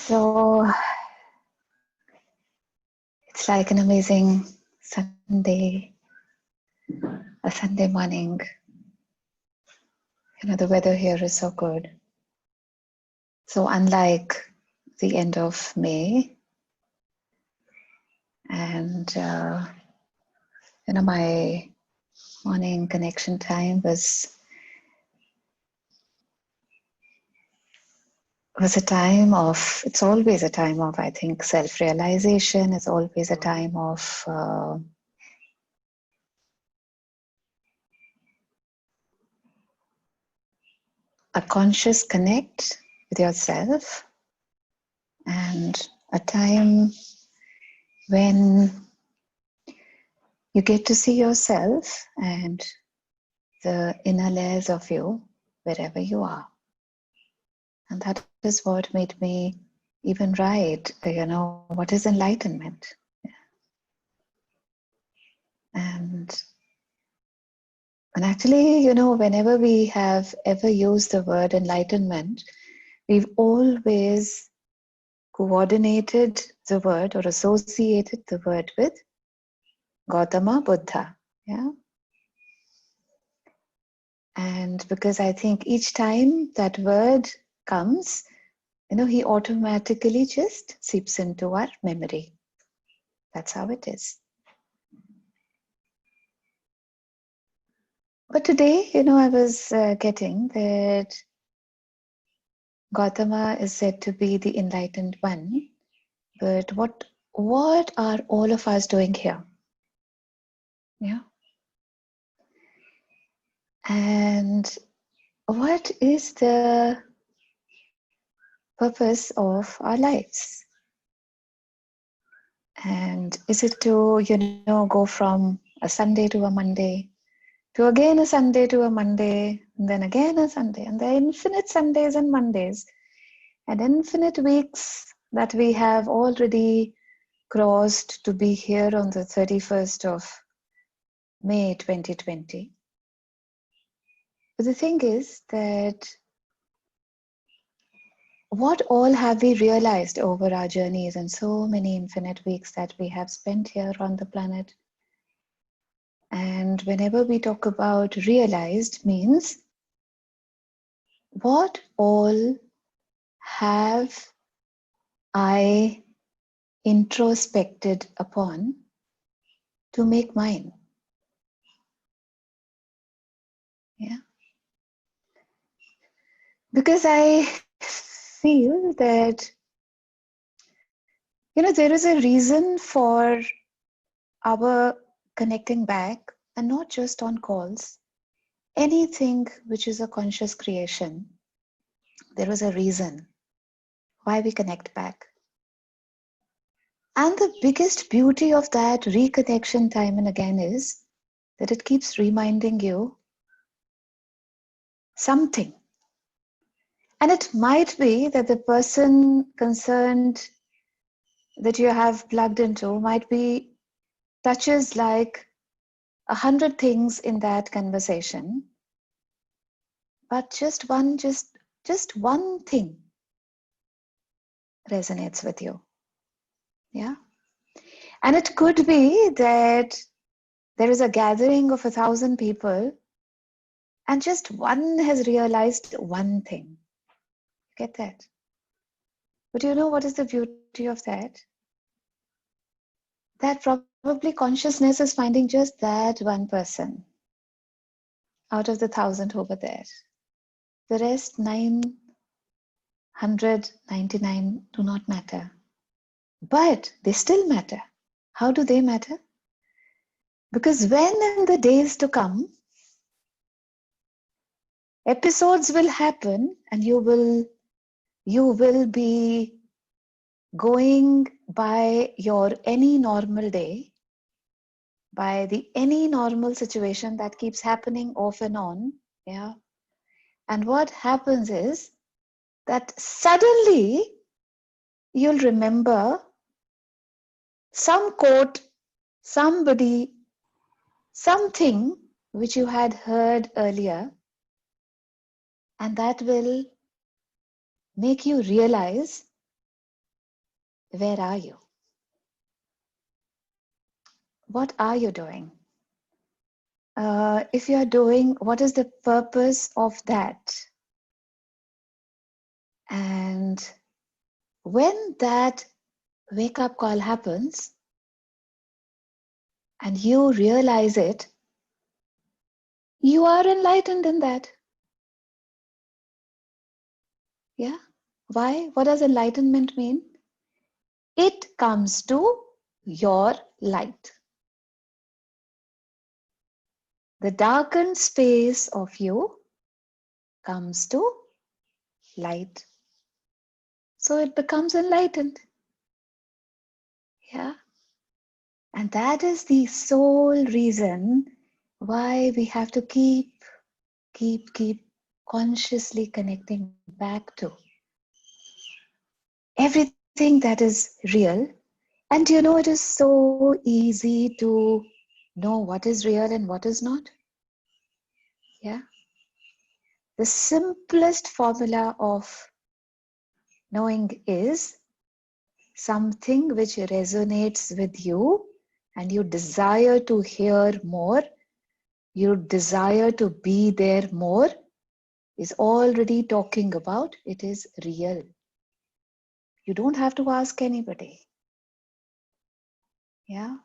So it's like an amazing Sunday, a Sunday morning. The weather here is so good. So unlike the end of May, and my morning connection time was a time of, it's always a time of, I think, self-realization. It's always a time of a conscious connect with yourself, and a time when you get to see yourself and the inner layers of you wherever you are. And that is what made me even write, what is enlightenment? And actually, whenever we have ever used the word enlightenment, we've always coordinated the word or associated the word with Gautama Buddha. Yeah. And because I think each time that word comes, he automatically just seeps into our memory. That's how it is. But today, I was getting that Gautama is said to be the enlightened one. But what are all of us doing here? Yeah. And what is the purpose of our lives? And is it to, go from a Sunday to a Monday, to again a Sunday to a Monday, and then again a Sunday, and there are infinite Sundays and Mondays, and infinite weeks that we have already crossed to be here on the 31st of May 2020. But the thing is that what all have we realized over our journeys and so many infinite weeks that we have spent here on the planet? And whenever we talk about realized means, what all have I introspected upon to make mine? Yeah. Because I feel that, there is a reason for our connecting back, and not just on calls. Anything which is a conscious creation, there is a reason why we connect back. And the biggest beauty of that reconnection time and again is that it keeps reminding you something. And it might be that the person concerned that you have plugged into might be touches like 100 things in that conversation, but just one thing resonates with you. Yeah. And it could be that there is a gathering of 1,000 people and just one has realized one thing. Get that? But you know what is the beauty of that? That probably consciousness is finding just that one person out of the 1,000 over there. The rest 999 do not matter. But they still matter. How do they matter? Because when in the days to come, episodes will happen and you will be going by your any normal day, by the any normal situation that keeps happening off and on. Yeah. And what happens is that suddenly you'll remember some quote, somebody, something which you had heard earlier, and that will make you realize where are you? What are you doing? If you're doing, what is the purpose of that? And when that wake up call happens and you realize it, you are enlightened in that. Yeah? Why? What does enlightenment mean? It comes to your light. The darkened space of you comes to light. So it becomes enlightened. Yeah. And that is the sole reason why we have to keep consciously connecting back to everything that is real. And you know, it is so easy to know what is real and what is not. Yeah. The simplest formula of knowing is something which resonates with you and you desire to hear more, you desire to be there more, is already talking about it is real. You don't have to ask anybody. Yeah.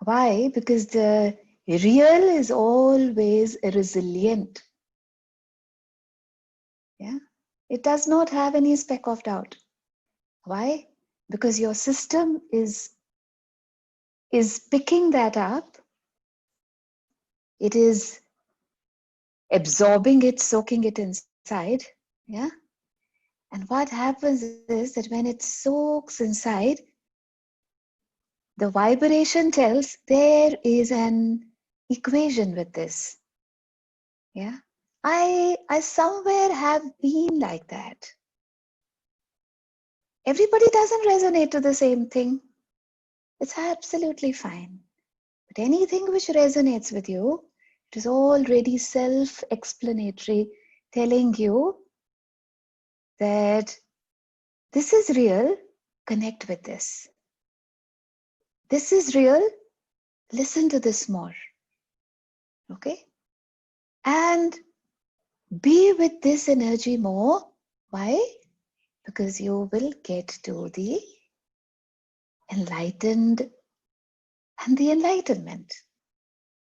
Why? Because the real is always resilient. Yeah. It does not have any speck of doubt. Why? Because your system is picking that up. It is absorbing it, soaking it inside. Yeah. And what happens is that when it soaks inside, the vibration tells there is an equation with this. Yeah. I somewhere have been like that. Everybody doesn't resonate to the same thing. It's absolutely fine. But anything which resonates with you, it is already self-explanatory, telling you that this is real, connect with this. This is real, listen to this more. Okay? And be with this energy more. Why? Because you will get to the enlightened and the enlightenment.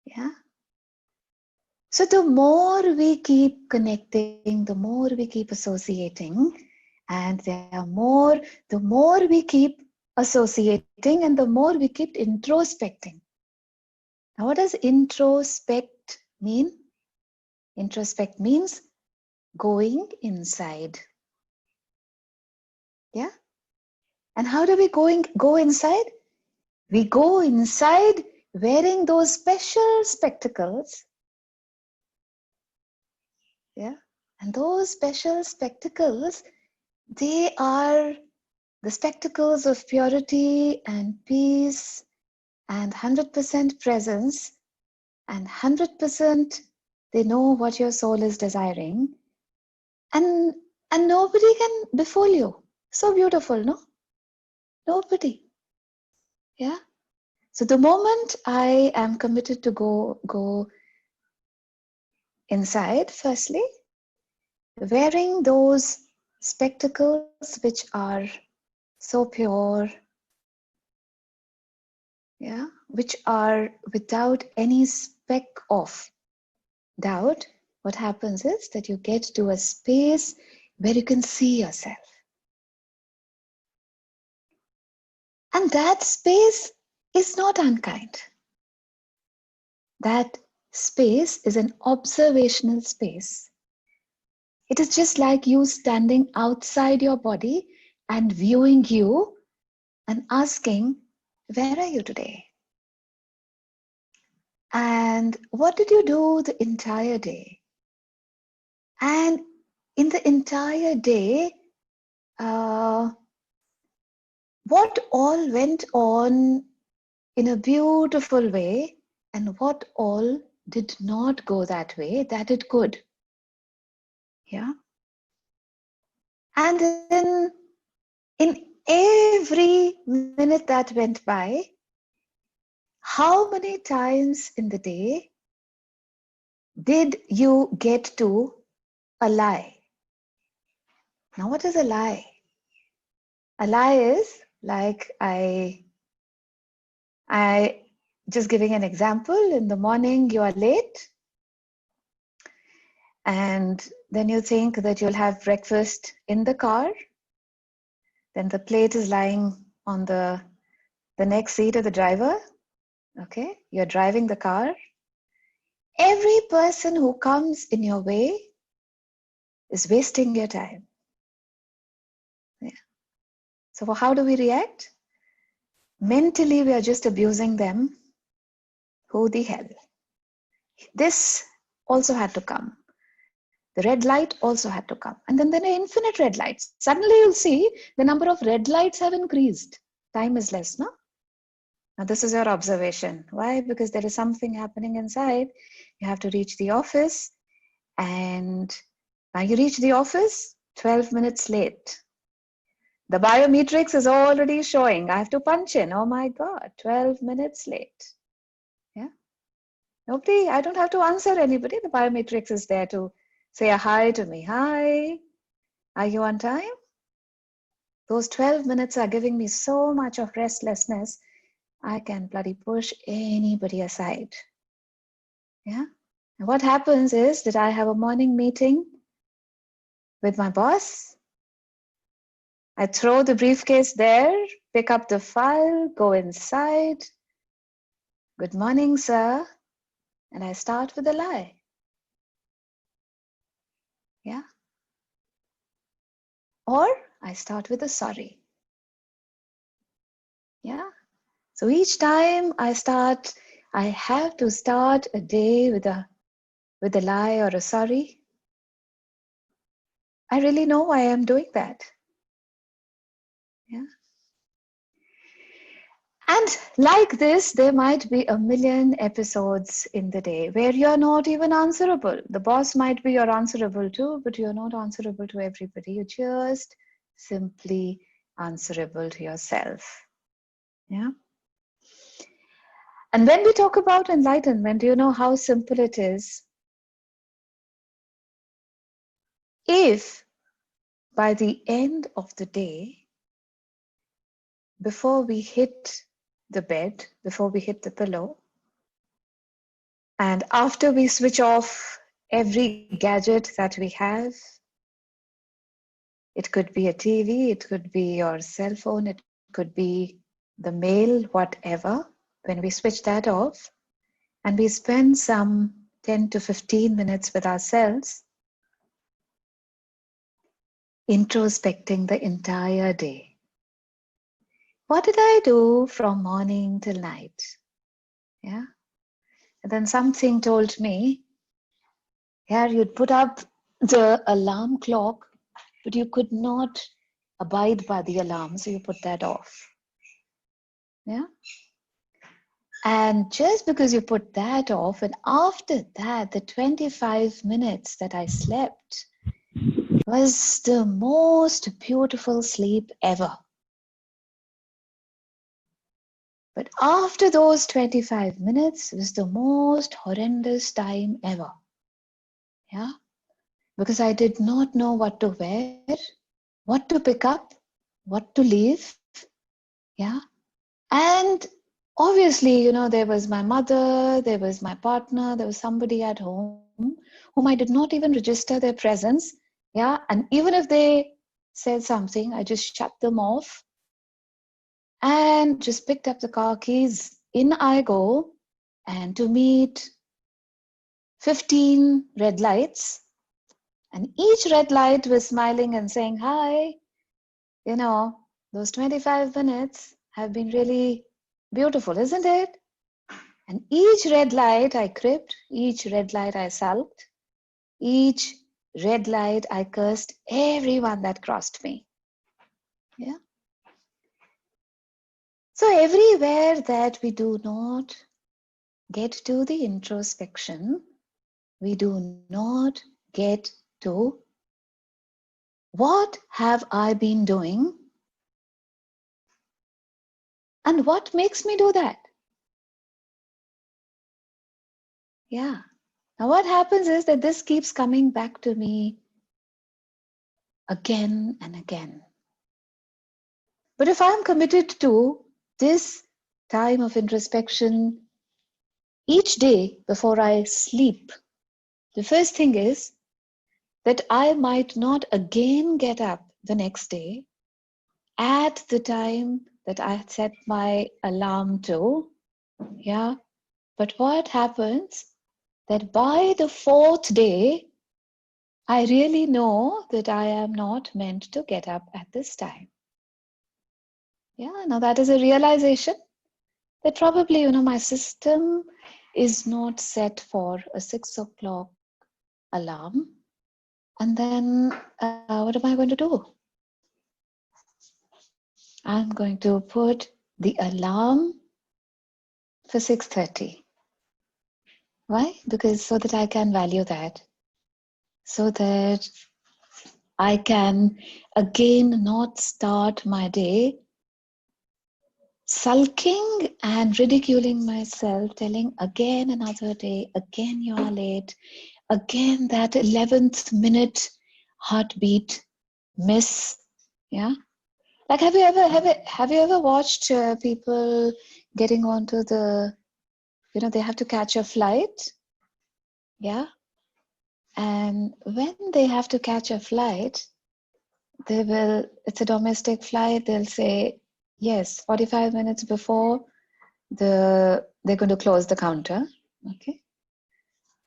Yeah. So the more we keep connecting, the more we keep associating, and the more we keep associating, and the more we keep introspecting. Now, what does introspect mean? Introspect means going inside. Yeah. And how do we go inside? We go inside wearing those special spectacles. Yeah. And those special spectacles, they are the spectacles of purity and peace and 100% presence and 100% they know what your soul is desiring. And nobody can befool you. So beautiful, no? Nobody. Yeah. So the moment I am committed to go inside, firstly, wearing those spectacles which are so pure, yeah, which are without any speck of doubt, what happens is that you get to a space where you can see yourself. And that space is not unkind. That space is an observational space. It is just like you standing outside your body and viewing you and asking, where are you today? And what did you do the entire day? And in the entire day, what all went on in a beautiful way and what all did not go that way that it could. Yeah. And then in every minute that went by, how many times in the day did you get to a lie? Now, what is a lie? A lie is like I just giving an example. In the morning, you are late, and then you think that you'll have breakfast in the car. Then the plate is lying on the next seat of the driver. Okay, you're driving the car. Every person who comes in your way is wasting your time. Yeah. So how do we react? Mentally, we are just abusing them. Who the hell? This also had to come. The red light also had to come. And then there are infinite red lights. Suddenly you'll see the number of red lights have increased. Time is less, no? Now this is your observation. Why? Because there is something happening inside. You have to reach the office, and now you reach the office 12 minutes late. The biometrics is already showing. I have to punch in. Oh my God, 12 minutes late. Yeah. Nobody, I don't have to answer anybody. The biometrics is there to say a hi to me. Hi, are you on time? Those 12 minutes are giving me so much of restlessness. I can bloody push anybody aside. Yeah. And what happens is that I have a morning meeting with my boss. I throw the briefcase there, pick up the file, go inside. Good morning, sir. And I start with a lie. Yeah. Or I start with a sorry. Yeah. So each time I have to start a day with a lie or a sorry. I really know why I'm doing that. Yeah. And like this, there might be a million episodes in the day where you're not even answerable. The boss might be you're answerable to, but you're not answerable to everybody. You're just simply answerable to yourself. Yeah. And when we talk about enlightenment, do you know how simple it is? If by the end of the day, before we hit the bed, before we hit the pillow, and after we switch off every gadget that we have, it could be a TV, it could be your cell phone, it could be the mail, whatever. When we switch that off and we spend some 10 to 15 minutes with ourselves, introspecting the entire day. What did I do from morning till night? Yeah. And then something told me, yeah, you'd put up the alarm clock, but you could not abide by the alarm, so you put that off. Yeah. And just because you put that off, and after that, the 25 minutes that I slept was the most beautiful sleep ever. But after those 25 minutes was the most horrendous time ever. Yeah. Because I did not know what to wear, what to pick up, what to leave. Yeah. And obviously, there was my mother, there was my partner, there was somebody at home whom I did not even register their presence. Yeah. And even if they said something, I just shut them off and just picked up the car keys. In I go, and to meet 15 red lights. And each red light was smiling and saying, hi, those 25 minutes have been really beautiful, isn't it? And each red light I cribbed, each red light I sulked, each red light I cursed everyone that crossed me. Yeah. So everywhere that we do not get to the introspection, we do not get to what have I been doing And what makes me do that? Yeah. Now what happens is that this keeps coming back to me again and again. But if I'm committed to this time of introspection each day before I sleep, the first thing is that I might not again get up the next day at the time that I had set my alarm to. Yeah. But what happens that by the fourth day, I really know that I am not meant to get up at this time. Yeah, now that is a realization that probably, my system is not set for a 6 o'clock alarm. And then what am I going to do? I'm going to put the alarm for 6:30. Why? Because so that I can value that, so that I can again not start my day sulking and ridiculing myself, telling again another day, again you are late, again that 11th minute heartbeat miss. Yeah. Like have you ever watched people getting onto the, they have to catch a flight? Yeah. And when they have to catch a flight, it's a domestic flight, they'll say, yes, 45 minutes before they're going to close the counter. Okay.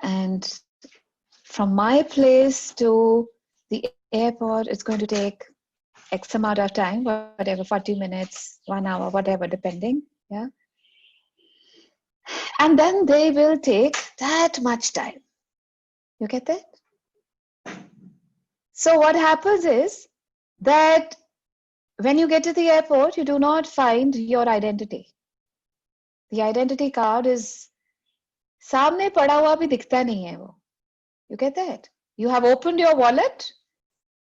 And from my place to the airport, it's going to take X amount of time, whatever, 40 minutes, 1 hour, whatever, depending. Yeah. And then they will take that much time. You get that? So what happens is that when you get to the airport, you do not find your identity. The identity card is सामने पड़ा हुआ भी दिखता नहीं है वो. You get that? You have opened your wallet,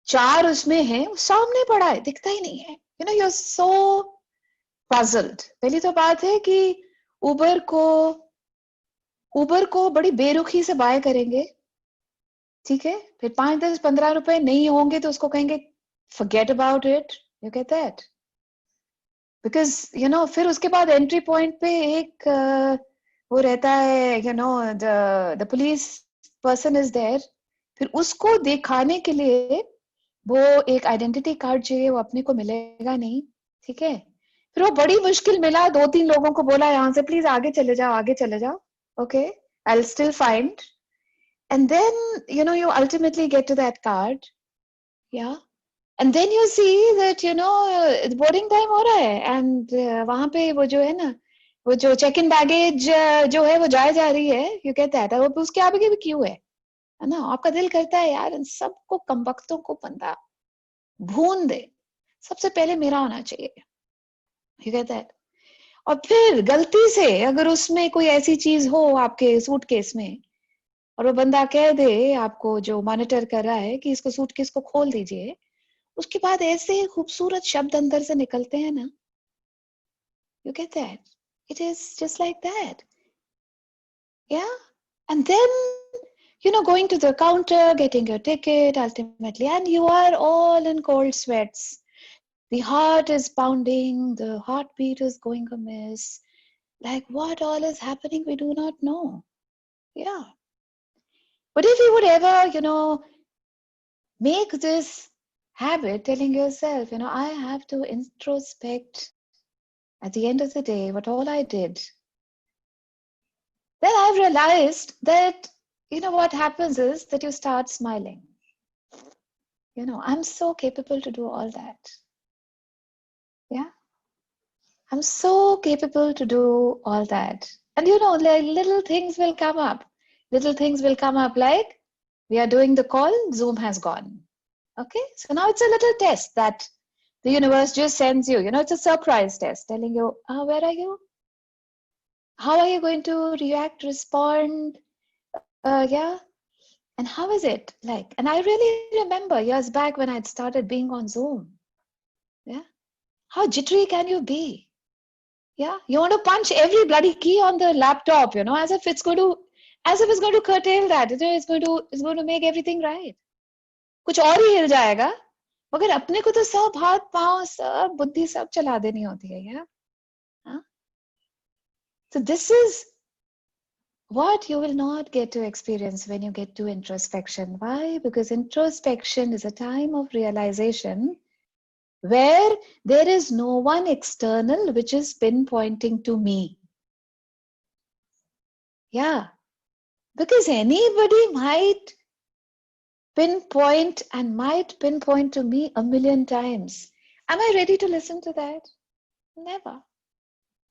4 उसमें है, सामने पड़ा है, दिखता ही नहीं है. You're so puzzled. पहली तो बात है कि उबर को बड़ी बेरुखी से बाय करेंगे. ठीक है? फिर 5, 10, 15 रुपए नहीं होंगे तो उसको कहेंगे forget about it. You get that? Because फिर उसके बाद एंट्री पॉइंट पे एक वो रहता है, the police person is there. फिर उसको दिखाने के लिए वो एक आइडेंटिटी कार्ड चाहिए, वो अपने को मिलेगा नहीं. ठीक है? फिर वो बड़ी मुश्किल मिला, 2-3 लोगों को बोला यहाँ से प्लीज आगे चले जाओ. Okay, I'll still find. And then you ultimately get to that card. Yeah. And then you see that boarding time हो रहा है, and वहां पे वो जो है ना, वो जो चेक इन बैगेज जो है वो जा रही है. You get that? और उसके आगे भी क्यों है ना? आपका दिल करता है यार इन सबको कमबख्तों को बंदा भून दे, सबसे पहले मेरा होना चाहिए. You get that? और फिर गलती से अगर उसमें कोई ऐसी चीज हो आपके सूटकेस में, और वो बंदा कह दे आपको जो मॉनिटर कर रहा है कि इसको सूटकेस को खोल दीजिए, उसके बाद ऐसे खूबसूरत शब्द अंदर से निकलते हैं ना. You get that? It is just like that. Yeah. And then going to the counter, getting your ticket ultimately, and you are all in cold sweats. The heart is pounding, the heartbeat is going amiss. Like what all is happening, we do not know. Yeah. But if you would ever, make this habit, telling yourself, I have to introspect at the end of the day what all I did, then I've realized that, what happens is that you start smiling. I'm so capable to do all that. Yeah. I'm so capable to do all that. And like little things will come up. Little things will come up like, we are doing the call, Zoom has gone. Okay. So now it's a little test that the universe just sends you. It's a surprise test telling you, where are you? How are you going to react, respond? Yeah. And how is it like? And I really remember years back when I'd started being on Zoom. Yeah. How jittery can you be? Yeah, you want to punch every bloody key on the laptop, as if it's going to curtail that. It's going to make everything right. कुछ और ही हिल जाएगा, मगर अपने को तो सब हाथ पांव सब बुद्धि सब चला देनी होती है, yeah. Huh? So this is what you will not get to experience when you get to introspection. Why? Because introspection is a time of realization where there is no one external which is pinpointing to me. Yeah, because anybody might pinpoint to me a million times. Am I ready to listen to that? Never.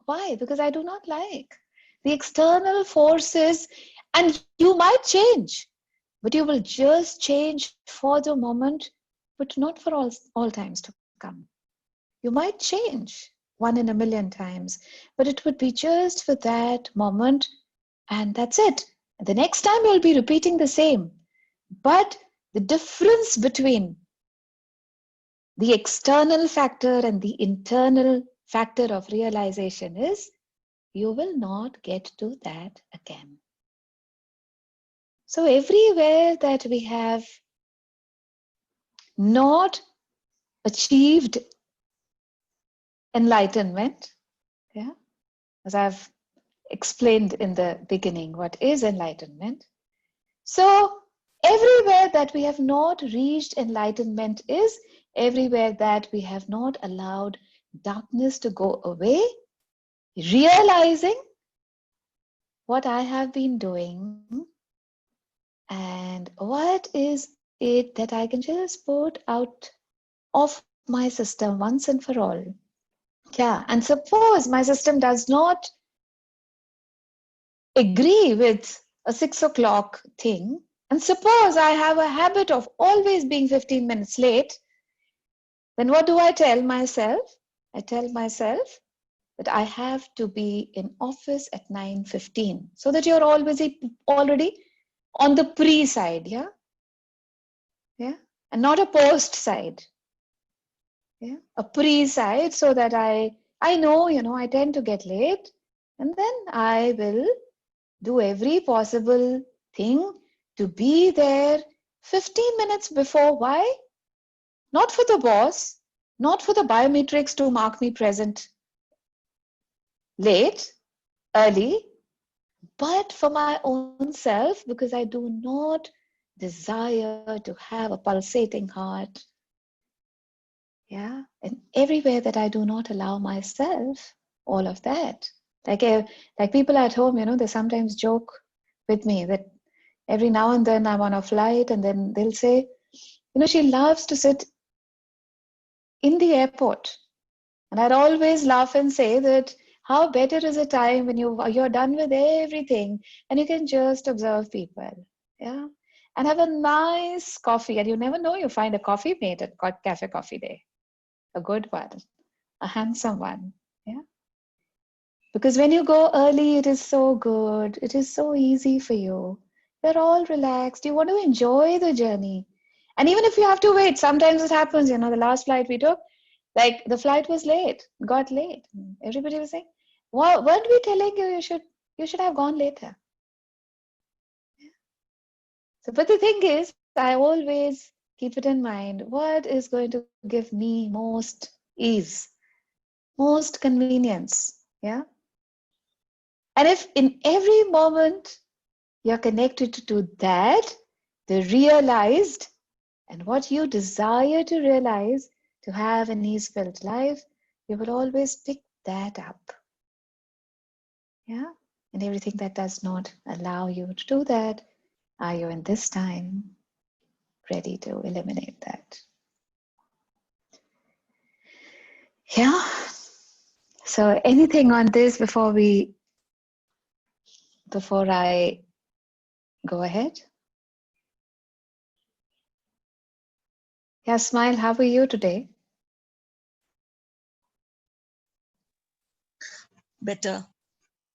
Why? Because I do not like the external forces, and you might change, but you will just change for the moment, but not for all times to come. You might change one in a million times, but it would be just for that moment, and that's it. The next time you'll be repeating the same. But the difference between the external factor and the internal factor of realization is you will not get to that again. So everywhere that we have not achieved enlightenment, yeah, as I've explained in the beginning, what is enlightenment. So everywhere that we have not reached enlightenment is everywhere that we have not allowed darkness to go away, realizing what I have been doing and what is it that I can just put out of my system once and for all. Yeah, and suppose my system does not agree with a 6 o'clock thing, and suppose I have a habit of always being 15 minutes late, then what do I tell myself? I tell myself that I have to be in office at 9:15, so that you're already on the pre side, yeah, and not a post side, yeah, a pre side, so that I know, I tend to get late, and then I will do every possible thing to be there 15 minutes before. Why? Not for the boss, not for the biometrics to mark me present late, early, but for my own self, because I do not desire to have a pulsating heart. Yeah, and everywhere that I do not allow myself all of that. Like people at home, they sometimes joke with me that every now and then I'm on a flight, and then they'll say, she loves to sit in the airport. And I'd always laugh and say that how better is a time when you're done with everything and you can just observe people, yeah, and have a nice coffee. And you never know, you find a coffee mate at Cafe Coffee Day, a good one, a handsome one, yeah. Because when you go early, it is so good. It is so easy for you. You're all relaxed. You want to enjoy the journey. And even if you have to wait, sometimes it happens, the last flight we took, like the flight was late, got late. Everybody was saying, weren't we telling you you should have gone later? So, but the thing is, I always keep it in mind, what is going to give me most ease, most convenience, yeah? And if in every moment you're connected to that, the realized, and what you desire to realize, to have an ease-filled life, you will always pick that up. Yeah? And everything that does not allow you to do that, are you in this time ready to eliminate that? Yeah? So anything on this before I go ahead? Yeah, Smile, how are you today? Better.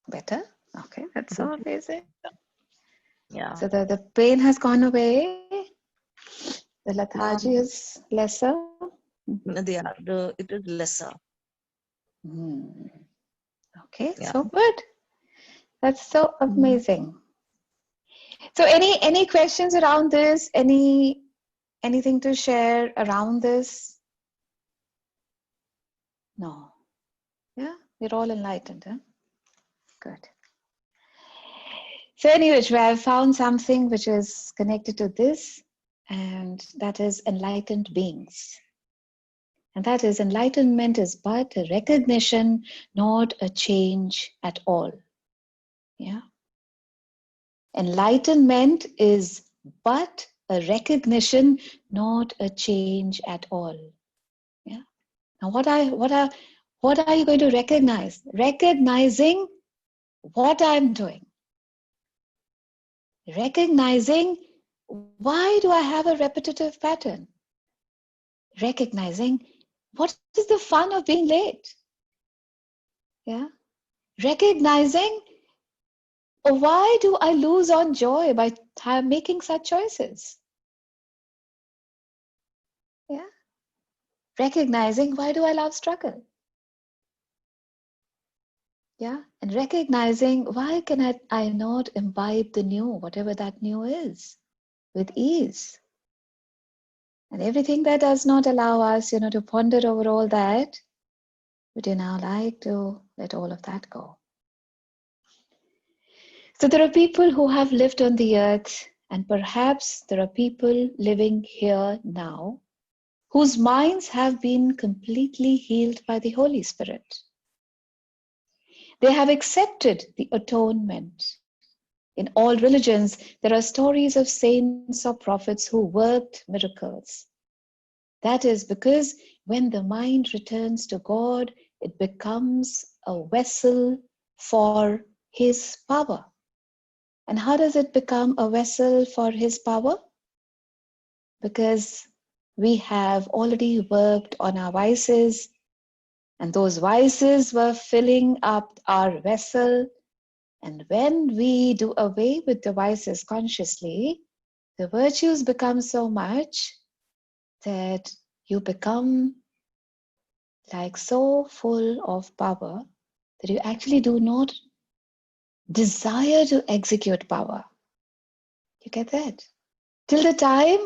Better? Okay, that's so amazing. Yeah. So the pain has gone away, the lethargy is lesser. It is lesser. Hmm. Okay, Yeah. so good. That's so Mhm. amazing. So any questions around this? Anything to share around this? No. Yeah, we're all enlightened, huh? Good. So anyway, I've found something which is connected to this, and that is enlightened beings. And that is enlightenment is but a recognition, not a change at all. Yeah. Enlightenment is but a recognition, not a change at all. Yeah. Now what are you going to recognize? Recognizing what I'm doing. Recognizing why do I have a repetitive pattern? Recognizing what is the fun of being late? Yeah. Recognizing why do I lose on joy by making such choices? Yeah. Recognizing why do I love struggle? Yeah. And recognizing why can I not imbibe the new, whatever that new is, with ease? And everything that does not allow us, to ponder over all that, would you now like to let all of that go? So there are people who have lived on the earth, and perhaps there are people living here now whose minds have been completely healed by the Holy Spirit. They have accepted the atonement. In all religions, there are stories of saints or prophets who worked miracles. That is because when the mind returns to God, it becomes a vessel for His power. And how does it become a vessel for His power? Because we have already worked on our vices, and those vices were filling up our vessel. And when we do away with the vices consciously, the virtues become so much that you become like so full of power that you actually do not desire to execute power. You get that? Till the time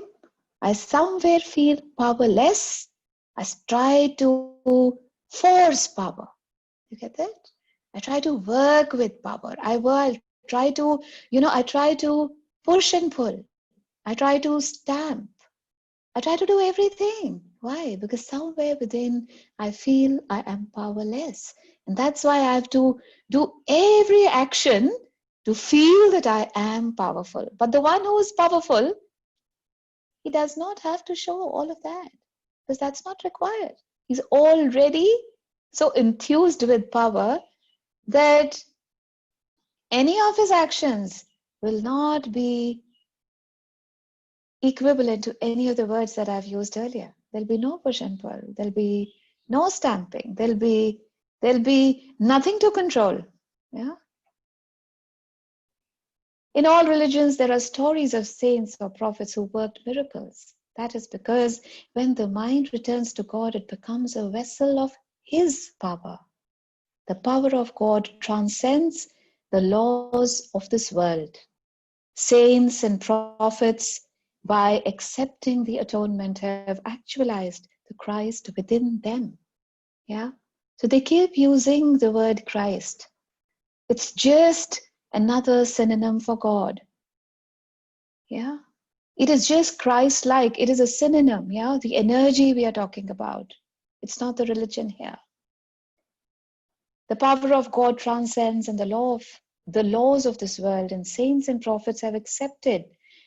I somewhere feel powerless, I try to force power. You get that? I try to work with power. I try to push and pull. I try to stamp. I try to do everything. Why? Because somewhere within I feel I am powerless. And that's why I have to do every action to feel that I am powerful. But the one who is powerful, he does not have to show all of that because that's not required. He's already so enthused with power that any of his actions will not be equivalent to any of the words that I've used earlier. There'll be no push and pull. There'll be no stamping. There'll be nothing to control. Yeah. In all religions, there are stories of saints or prophets who worked miracles. That is because when the mind returns to God, it becomes a vessel of His power. The power of God transcends the laws of this world. Saints and prophets, by accepting the atonement, have actualized the Christ within them. Yeah. So they keep using the word Christ. It's just another synonym for God. Yeah. It is just Christ-like. It is a synonym. Yeah. The energy we are talking about. It's not the religion here. The power of God transcends and the laws of this world, and saints and prophets have accepted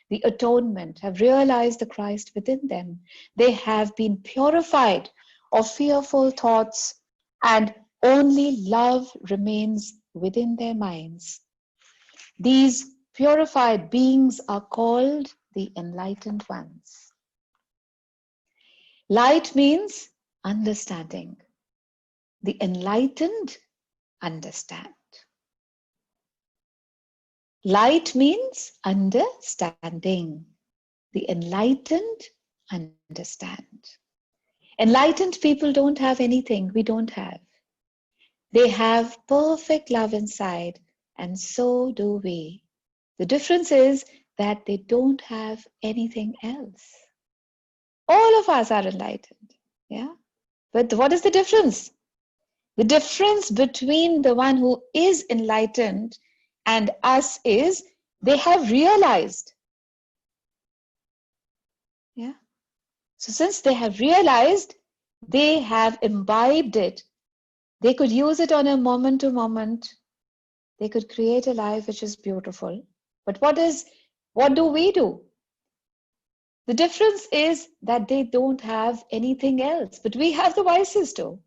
the atonement, have realized the Christ within them. They have been purified of fearful thoughts, and only love remains within their minds. These purified beings are called the enlightened ones. Light means understanding. The enlightened understand. Light means understanding. The enlightened understand. Enlightened people don't have anything we don't have. They have perfect love inside, and so do we. The difference is that they don't have anything else. All of us are enlightened. Yeah. But what is the difference? The difference between the one who is enlightened and us is they have realized. Yeah. So since they have realized, they have imbibed it. They could use it on a moment to moment. They could create a life which is beautiful. But what do we do? The difference is that they don't have anything else, but we have the vices too.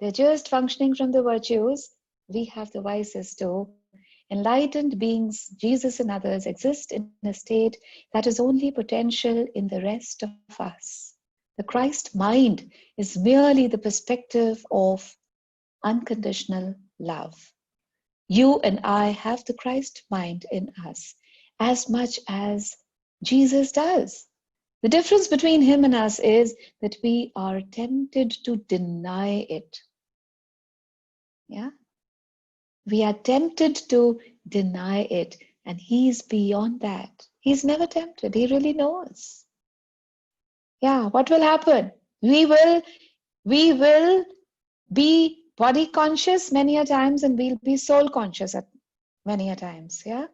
They're just functioning from the virtues. We have the vices too. Enlightened beings, Jesus and others, exist in a state that is only potential in the rest of us. The Christ mind is merely the perspective of unconditional love. You and I have the Christ mind in us as much as Jesus does. The difference between him and us is that we are tempted to deny it. Yeah? We are tempted to deny it, and he's beyond that. He's never tempted. He really knows. Yeah, what will happen? We will be body conscious many a times, and we'll be soul conscious at many a times. Yeah.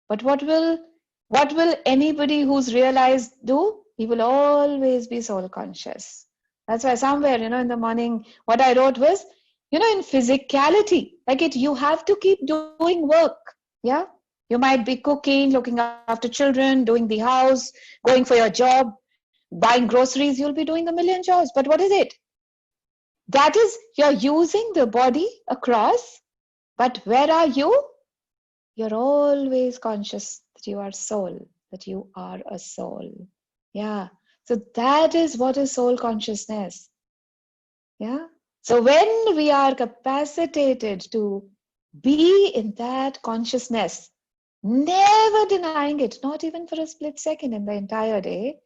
But what will anybody who's realized do? He will always be soul conscious. That's why somewhere, in the morning, what I wrote was, in physicality, like you have to keep doing work. Yeah. You might be cooking, looking after children, doing the house, going for your job, buying groceries. You'll be doing a million jobs. But what is it? That is, you're using the body across. But where are you? You're always conscious that you are soul, that you are a soul. Yeah. So that is what is soul consciousness. Yeah. So when we are capacitated to be in that consciousness, never denying it, not even for a split second in the entire day,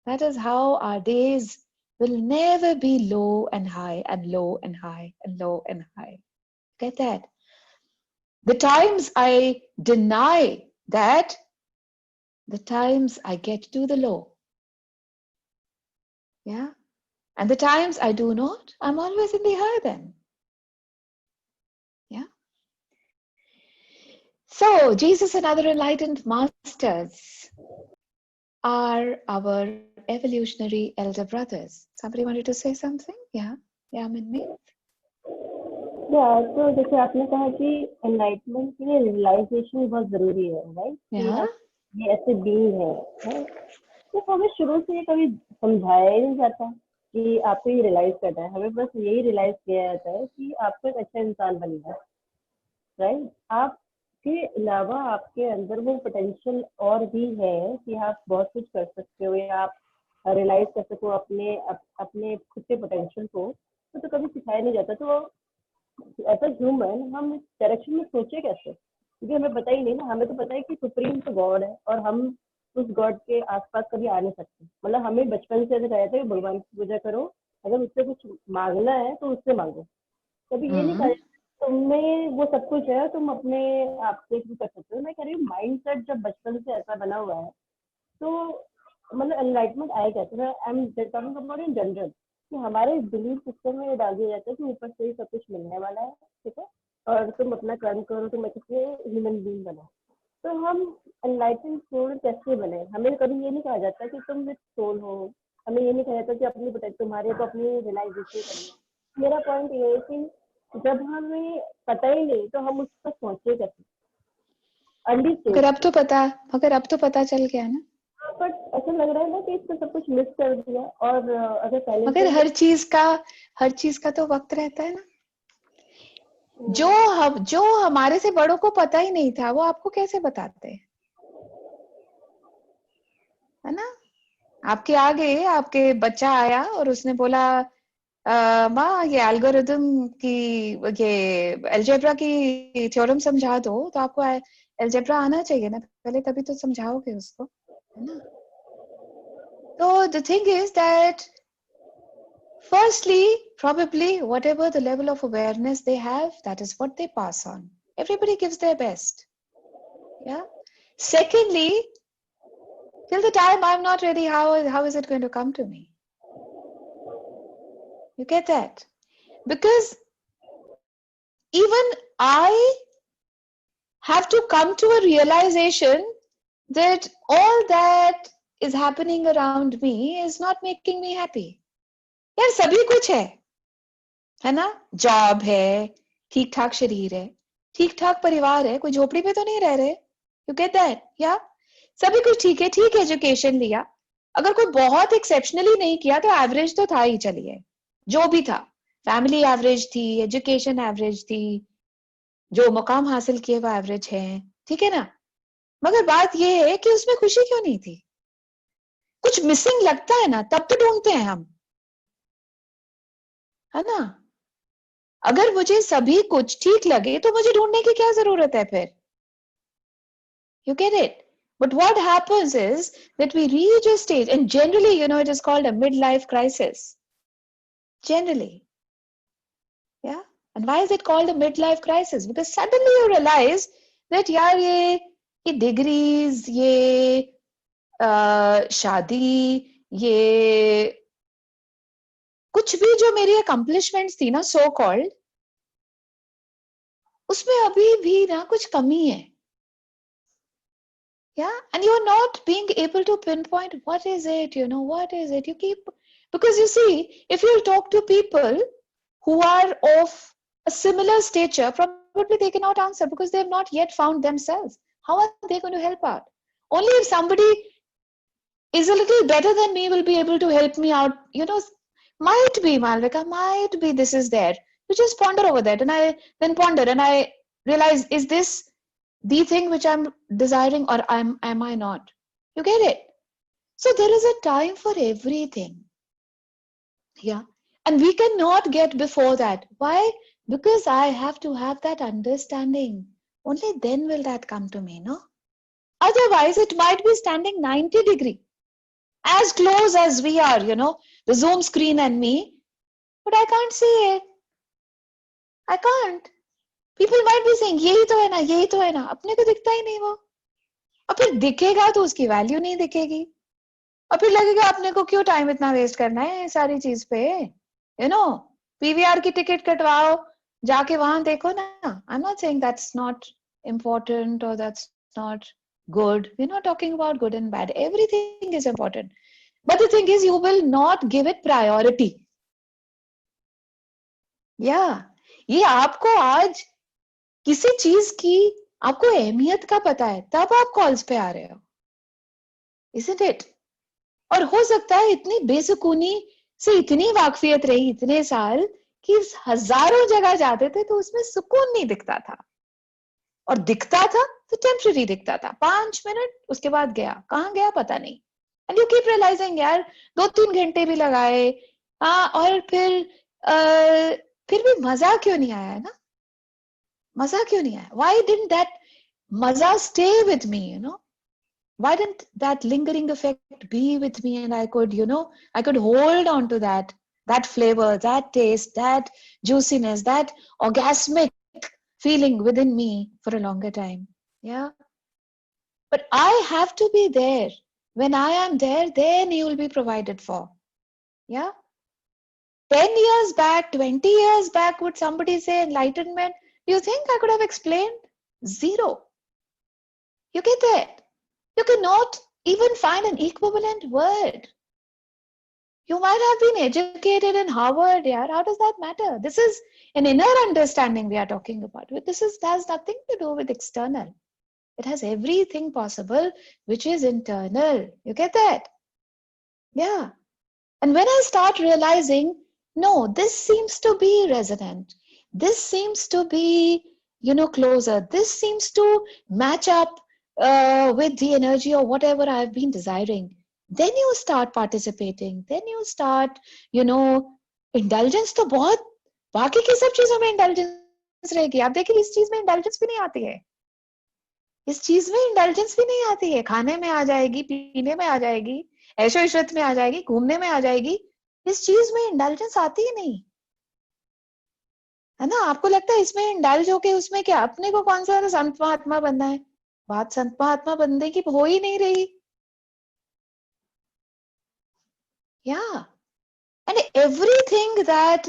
that is how our days will never be low and high and low and high and low and high. Get that? The times I deny that, the times I get to the low. Yeah. And the times I do not, I'm always in the high then. Yeah. So Jesus and other enlightened masters are our evolutionary elder brothers. Somebody wanted to say something? Yeah. Yeah, Manmeet. तो जैसे आपने कहा कि enlightenment के लिए realisation बहुत जरूरी है, राइट? कि Yeah. आप ये ऐसे बीइंग है, तो हमें शुरू से ये कभी समझाया ही नहीं जाता कि आपको ये रियलाइज करना है. हमें बस यही रियलाइज किया जाता है कि आपको एक अच्छा इंसान बनना है, राइट? आपके अलावा आपके अंदर वो पोटेंशियल और भी है कि आप बहुत कुछ कर सकते हो या आप रियलाइज कर सको अपने खुद के पोटेंशियल को. तो कभी सिखाया नहीं जाता. तो एज अ ह्यूमन हम इस डायरेक्शन में सोचे कैसे? क्योंकि हमें पता ही नहीं ना. हमें तो पता है कि सुप्रीम तो गॉड है और हम उस गॉड के आसपास कभी आ नहीं सकते. मतलब हमें बचपन से ऐसे कहा था कि भगवान की पूजा करो, अगर उससे कुछ मांगना है तो उससे मांगो. कभी ये नहीं कहा तुम्हें वो सब कुछ है, तुम अपने आप से भी कर सकते हो. मैं कह रही हूँ माइंड सेट जब बचपन से ऐसा बना हुआ है तो मतलब एनलाइटमेंट आया कैसे? I am talking about in general कि हमारे बिलीफ सिस्टम में ये डाल दिया जाता है कि ऊपर से ही सब कुछ मिलने वाला है, ठीक है, और तुम अपना कर्म करो, तुम अच्छे ह्यूमन बीइंग बनो. तो हम एनलाइटन सोल कैसे बने? हमें कभी ये नहीं कहा जाता कि तुम विद सोल हो. हमें ये नहीं कहा जाता कि अपनी तुम्हारे को अपनी रियलाइजेशन करनी है. मेरा पॉइंट ये है कि जब हमें पता ही नहीं तो हम उस पर पहुंचे कैसे? Early stage. मगर अब तो पता चल गया ना. बट ऐसा लग रहा है ना कि इसको सब कुछ मिस कर दिया. और अगर पहले मगर हर चीज का तो वक्त रहता है ना. जो हमारे से बड़ों को पता ही नहीं था वो आपको कैसे बताते हैं, है ना? आपके आगे आपके बच्चा आया और उसने बोला माँ ये एल्गोरिदम की ये अलजेब्रा की थ्योरम समझा दो. तो आपको अलजेब्रा आना चाहिए ना पहले, तभी तो समझाओगे उसको, है ना? तो the thing is that Firstly, probably whatever the level of awareness they have, that is what they pass on. Everybody gives their best. Yeah. Secondly, till the time I'm not ready, how is it going to come to me? You get that? Because even I have to come to a realization that all that is happening around me is not making me happy. यार सभी कुछ है ना? Job है, ठीक ठाक शरीर है, ठीक ठाक परिवार है, कोई झोपड़ी पे तो नहीं रह रहे. You get that? या सभी कुछ ठीक है, ठीक एजुकेशन लिया. अगर कोई बहुत एक्सेप्शनली नहीं किया तो एवरेज तो था ही. चलिए, जो भी था, फैमिली एवरेज थी, एजुकेशन एवरेज थी, जो मुकाम हासिल किए वो एवरेज है, ठीक है ना? मगर बात ये है कि उसमें खुशी क्यों नहीं थी? कुछ मिसिंग लगता है ना, तब तो ढूंढते हैं हम, है ना? अगर मुझे सभी कुछ ठीक लगे तो मुझे ढूंढने की क्या जरूरत है फिर? You get it? But what happens is that we reach a stage, and generally, it is called a midlife crisis. Generally. Yeah? And why is it called a midlife crisis? Because suddenly you realize that यार ये degrees, ये शादी, ये कुछ भी जो मेरी accomplishments थी ना, so called, उसमें अभी भी ना कुछ कमी है. Yeah, and you're not being able to pinpoint what is it, what is it? You keep, because you see, if you talk to people who are of a similar stature, probably they cannot answer because they have not yet found themselves. How are they going to help out? Only if somebody is a little better than me will be able to help me out. Might be, Malvika, might be this is there. You just ponder over that, and I then ponder, and I realize, is this the thing which I'm desiring, or am I not? You get it? So there is a time for everything. Yeah. And we cannot get before that. Why? Because I have to have that understanding. Only then will that come to me, no? Otherwise, it might be standing 90 degree, as close as we are, the Zoom screen and me, but I can't see it. I can't. People might be saying, यही तो है ना, यही तो है ना. अपने को दिखता ही नहीं वो. और फिर दिखेगा तो उसकी वैल्यू नहीं दिखेगी. और फिर लगेगा अपने को क्यों टाइम इतना वेस्ट करना है सारी चीज पे. पीवीआर की टिकट कटवाओ, जाके वहां देखो ना. I am not saying that's not important और that's not good. We're not talking about good and bad. Everything is important. But the thing is, you will not give it priority. Yeah. ये आपको आज किसी चीज की आपको अहमियत का पता है, तब आप कॉल्स पे आ रहे हो. Isn't it? और हो सकता है इतनी बेसुकूनी से इतनी वाकफियत रही इतने साल कि हजारों जगह जाते थे तो उसमें सुकून नहीं दिखता था, और दिखता था तो टेम्पररी दिखता था. 5 मिनट, उसके बाद गया, कहाँ गया पता नहीं. एंड यू कीप रियलाइजिंग, यार 2-3 घंटे भी लगाए, और फिर भी मजा क्यों नहीं आया, है ना? मजा क्यों नहीं आया? Why didn't that मजा stay with me, Why didn't that lingering effect be with me, and I could hold on to that flavor, that taste, that juiciness, that orgasmic feeling within me for a longer time. Yeah. But I have to be there. When I am there, then you will be provided for. Yeah. 10 years back, 20 years back, would somebody say enlightenment? Do you think I could have explained? Zero. You get that? You cannot even find an equivalent word. You might have been educated in Harvard, yeah. How does that matter? This is an inner understanding we are talking about. This has nothing to do with external. It has everything possible, which is internal. You get that? Yeah. And when I start realizing, no, this seems to be resonant. This seems to be, closer. This seems to match up with the energy or whatever I've been desiring. Then you start participating. Then you start, indulgence तो बहुत, बाकी की सब चीजों में indulgence रहेगी. आप देखिए इस चीज में indulgence भी नहीं आती है. इस चीज में indulgence भी नहीं आती है. खाने में आ जाएगी, पीने में आ जाएगी, ऐशो इशरत में आ जाएगी, घूमने में आ जाएगी. इस चीज में इंडल्जेंस आती ही नहीं है ना। आपको लगता है इसमें इंडल्ज होके उसमें क्या, अपने को कौन सा संत महात्मा बनना है? बात संत महात्मा बनने की हो ही नहीं रही। Yeah, and everything that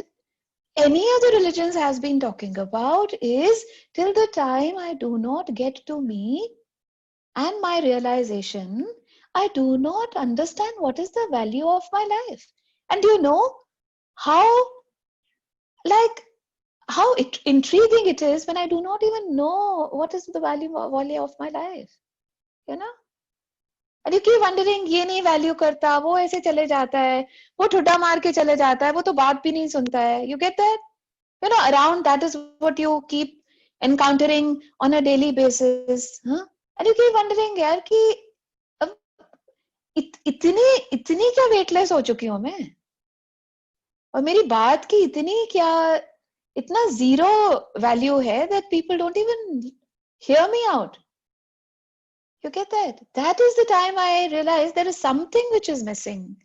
any other religions has been talking about is till the time I do not get to me and my realization, I do not understand what is the value of my life. And you know how, like, how intriguing it is when I do not even know what is the value of my life, you know. And you keep wondering, ये नहीं value करता, वो ऐसे चले जाता है, वो ठुड्डा मार के चले जाता है, वो तो बात भी नहीं सुनता है. You get that? You know, around that is what you keep encountering on a daily basis. Huh? And you keep wondering यार कि अब इतनी क्या वेटलेस हो चुकी हूँ मैं, और मेरी बात की इतना जीरो वैल्यू है that people don't even hear me out. You get that? That is the time I realize there is something which is missing.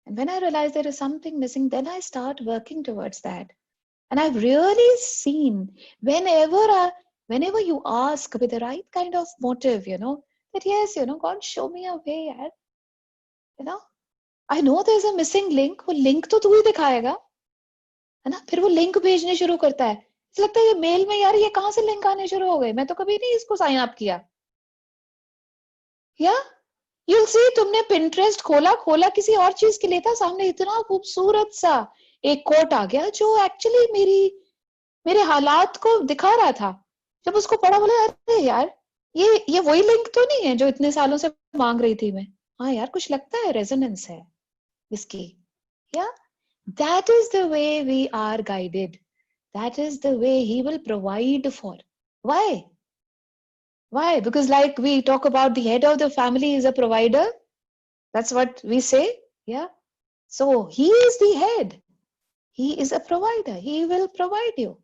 And when I realize there is something missing, then I start working towards that. And I've really seen whenever you ask with the right kind of motive, you know, that yes, you know, God, show me a way, yaar. You know, I know there's a missing link. वो link तो तू ही दिखाएगा, है ना? फिर वो link भेजने शुरू करता है. ऐसा लगता है ये मेल में यार ये कहाँ से लिंक आने शुरू हो गए, मैं तो कभी नहीं इसको साइन अप किया. या you'll see, तुमने Pinterest खोला किसी और चीज के लिए था, सामने इतना खूबसूरत सा एक कोट आ गया जो एक्चुअली मेरे हालात को दिखा रहा था. जब उसको पढ़ा बोला अरे यार ये वही लिंक तो नहीं है जो इतने सालों से मांग रही थी मैं. हाँ यार कुछ लगता है रेजोनेंस है इसकी. या that is the way we are guided. That is the way he will provide for. Why? Because like we talk about the head of the family is a provider. That's what we say. Yeah. So he is the head. He is a provider. He will provide you.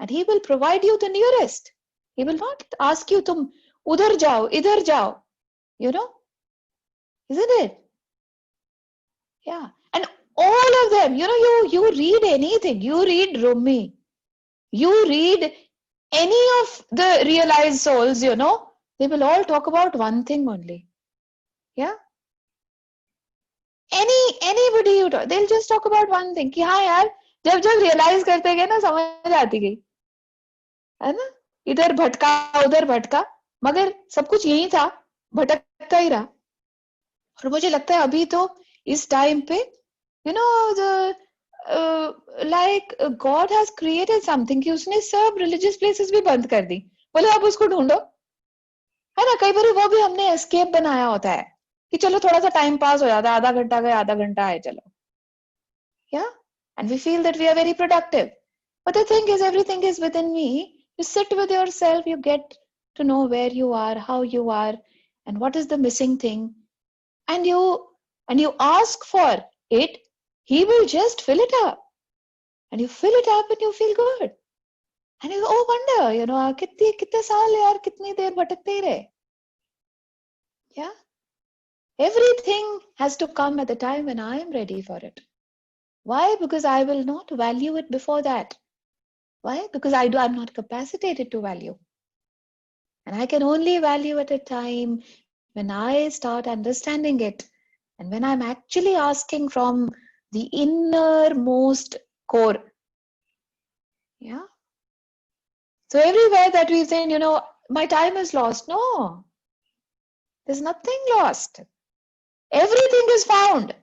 And he will provide you the nearest. He will not ask you तुम उधर जाओ इधर जाओ. You know, isn't it? Yeah. And all of them, you know, you read anything. You read Rumi. You read any of the realized souls, you know, they will all talk about one thing only. Yeah. Anybody you talk, they'll just talk about one thing. कि हाँ यार जब realize करते गए ना समझ आती गई, है ना. इधर भटका उधर भटका, मगर सब कुछ यही था, भटकता ही रहा. और मुझे लगता है अभी तो इस टाइम पे you know like God has created something कि उसने सब religious places भी बंद कर दी, बोले अब उसको ढूंढो, है ना. कई बार वो भी हमने एस्केप बनाया होता है कि चलो थोड़ा सा टाइम पास हो जाता है, आधा घंटा गए आधा घंटा आए चलो. Yeah, and we feel that we are very productive, but the thing is everything is within me. You sit with yourself, you get to know where you are, how you are, and what is the missing thing, and you ask for it. He will just fill it up, and you fill it up and you feel good, and you oh wonder, you know, कितने साल यार कितनी देर भटकते ही रहे. Yeah, everything has to come at the time when I am ready for it. Why? Because I will not value it before that. Why? Because I'm not capacitated to value. And I can only value at a time when I start understanding it, and when I'm actually asking from the innermost core. Yeah. So everywhere that we've said, you know, my time is lost. No, there's nothing lost. Everything is found.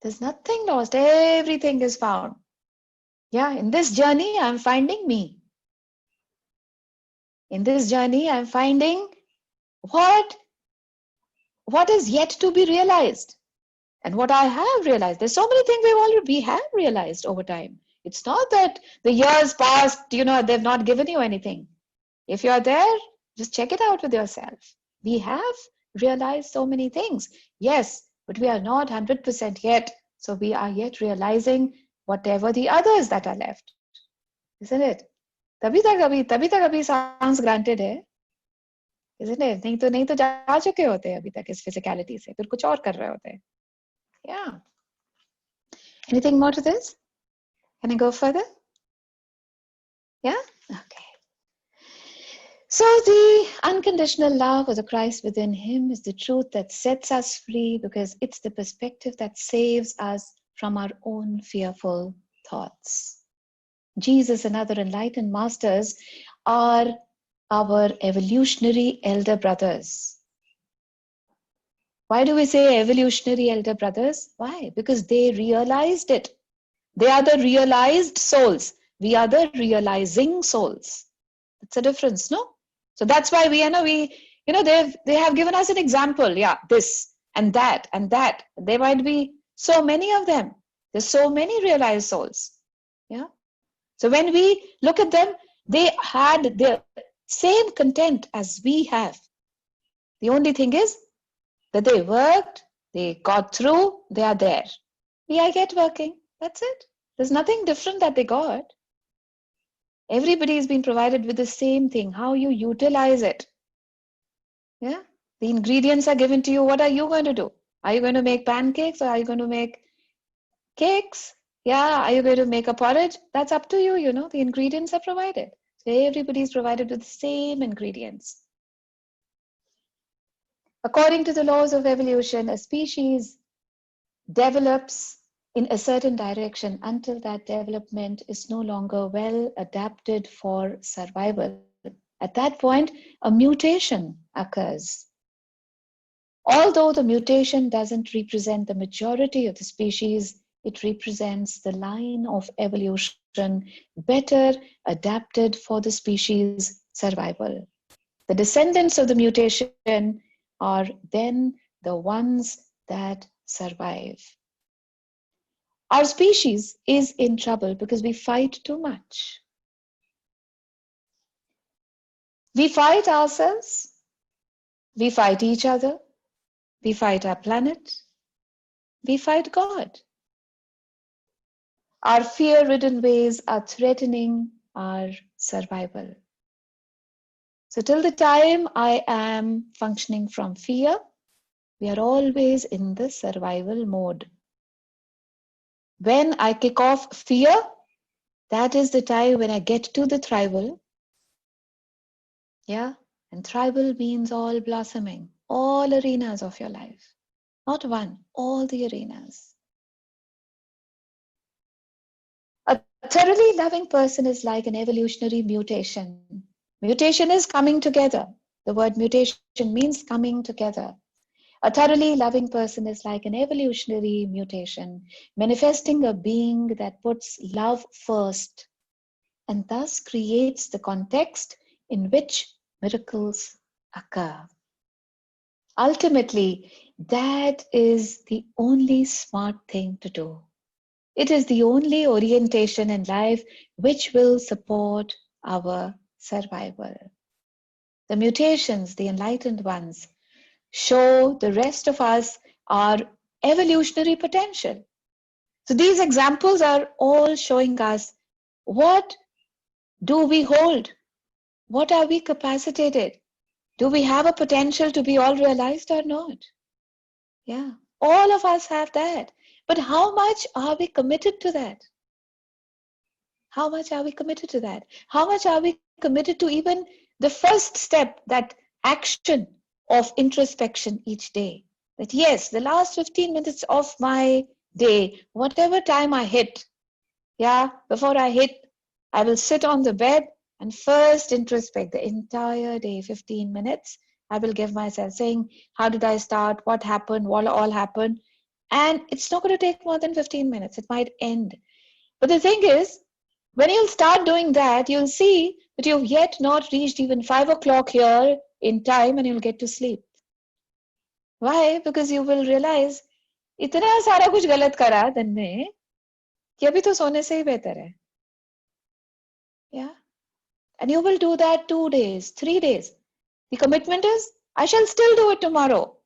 There's nothing lost. Everything is found. Yeah, in this journey, I'm finding me. In this journey, I'm finding what is yet to be realized. And what I have realized, there's so many things we have realized over time. It's not that the years passed, you know, they've not given you anything. If you're there, just check it out with yourself. We have realized so many things. Yes, but we are not 100% yet. So we are yet realizing whatever the others that are left. Isn't it? तभी तक अभी सांस granted है. Isn't it? नहीं तो जा चुके होते हैं अभी तक इस physicality से, फिर कुछ और कर रहे होते हैं. Yeah. Anything more to this? Can I go further? Yeah? Okay. So the unconditional love of the Christ within him is the truth that sets us free, because it's the perspective that saves us from our own fearful thoughts. Jesus and other enlightened masters are our evolutionary elder brothers. Why do we say evolutionary elder brothers? Why? Because they realized it. They are the realized souls. We are the realizing souls. It's a difference, no? So that's why they have given us an example. Yeah, this and that and that. There might be so many of them. There's so many realized souls. Yeah. So when we look at them, they had the same content as we have. The only thing is that they worked, they got through, they are there. We are yet working. That's it. There's nothing different that they got. Everybody has been provided with the same thing. How you utilize it. Yeah. The ingredients are given to you. What are you going to do? Are you going to make pancakes, or are you going to make cakes? Yeah. Are you going to make a porridge? That's up to you. The ingredients are provided. So everybody is provided with the same ingredients. According to the laws of evolution, a species develops in a certain direction until that development is no longer well adapted for survival. At that point, a mutation occurs. Although the mutation doesn't represent the majority of the species, it represents the line of evolution better adapted for the species' survival. The descendants of the mutation are then the ones that survive. Our species is in trouble because we fight too much. We fight ourselves, we fight each other, we fight our planet, we fight God. Our fear-ridden ways are threatening our survival. So till the time I am functioning from fear, we are always in the survival mode. When I kick off fear, that is the time when I get to the thrival. Yeah, and thrival means all blossoming, all arenas of your life. Not one, all the arenas. A thoroughly loving person is like an evolutionary mutation. Mutation is coming together. The word mutation means coming together. A thoroughly loving person is like an evolutionary mutation, manifesting a being that puts love first and thus creates the context in which miracles occur. Ultimately, that is the only smart thing to do. It is the only orientation in life which will support our survival. The mutations, the enlightened ones, show the rest of us our evolutionary potential. So these examples are all showing us what do we hold? What are we capacitated? Do we have a potential to be all realized or not? Yeah, all of us have that. But how much are we committed to that? How much are we committed to that? How much are we committed to even the first step, that action of introspection each day? That yes, the last 15 minutes of my day, whatever time I hit, before I hit, I will sit on the bed and first introspect the entire day, 15 minutes. I will give myself saying, how did I start? What happened? What all happened? And it's not going to take more than 15 minutes. It might end. But the thing is, when you'll start doing that, you'll see that you've yet not reached even 5 o'clock here in time, and you'll get to sleep. Why? Because you will realize, इतना सारा कुछ गलत करा दिन में कि अभी तो सोने से ही बेहतर है. Yeah. And you will do that 2 days, 3 days. The commitment is, I shall still do it tomorrow.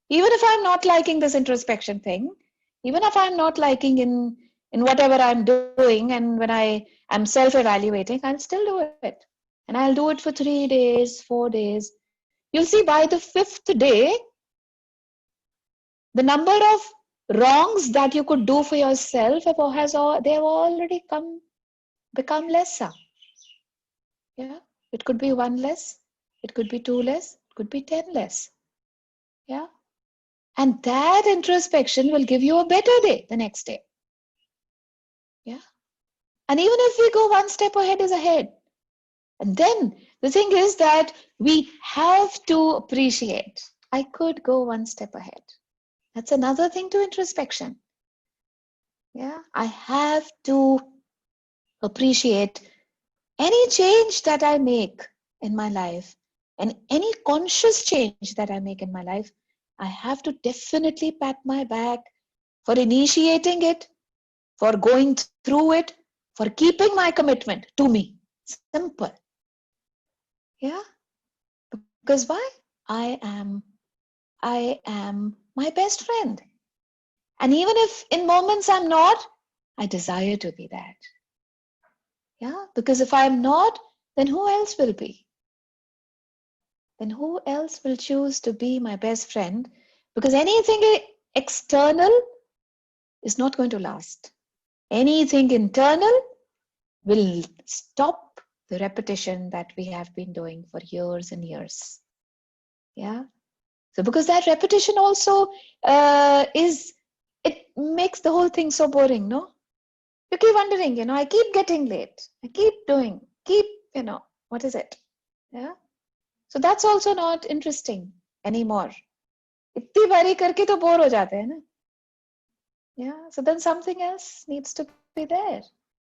Even if I'm not liking this introspection thing, even if I'm not liking in whatever I'm doing, and when I am self-evaluating, I'll still do it. And I'll do it for 3 days, 4 days. You'll see by the 5th day, the number of wrongs that you could do for yourself they have already become lesser. Yeah, it could be 1 less, it could be 2 less, it could be 10 less. Yeah, and that introspection will give you a better day the next day. Yeah, and even if we go 1 step ahead is ahead. And then the thing is that we have to appreciate, I could go 1 step ahead. That's another thing to introspection. Yeah, I have to appreciate any change that I make in my life and any conscious change that I make in my life, I have to definitely pat my back for initiating it, for going through it, for keeping my commitment to me. Simple. Yeah. Because why? I am my best friend. And even if in moments I'm not, I desire to be that. Yeah. Because if I'm not, then who else will be? Then who else will choose to be my best friend? Because anything external is not going to last. Anything internal will stop the repetition that we have been doing for years and years. Yeah. So because that repetition also it makes the whole thing so boring, no? You keep wondering, I keep getting late. I keep, what is it? Yeah. So that's also not interesting anymore. इतनी बारी करके तो bore हो जाते हैं ना. Yeah, so then something else needs to be there.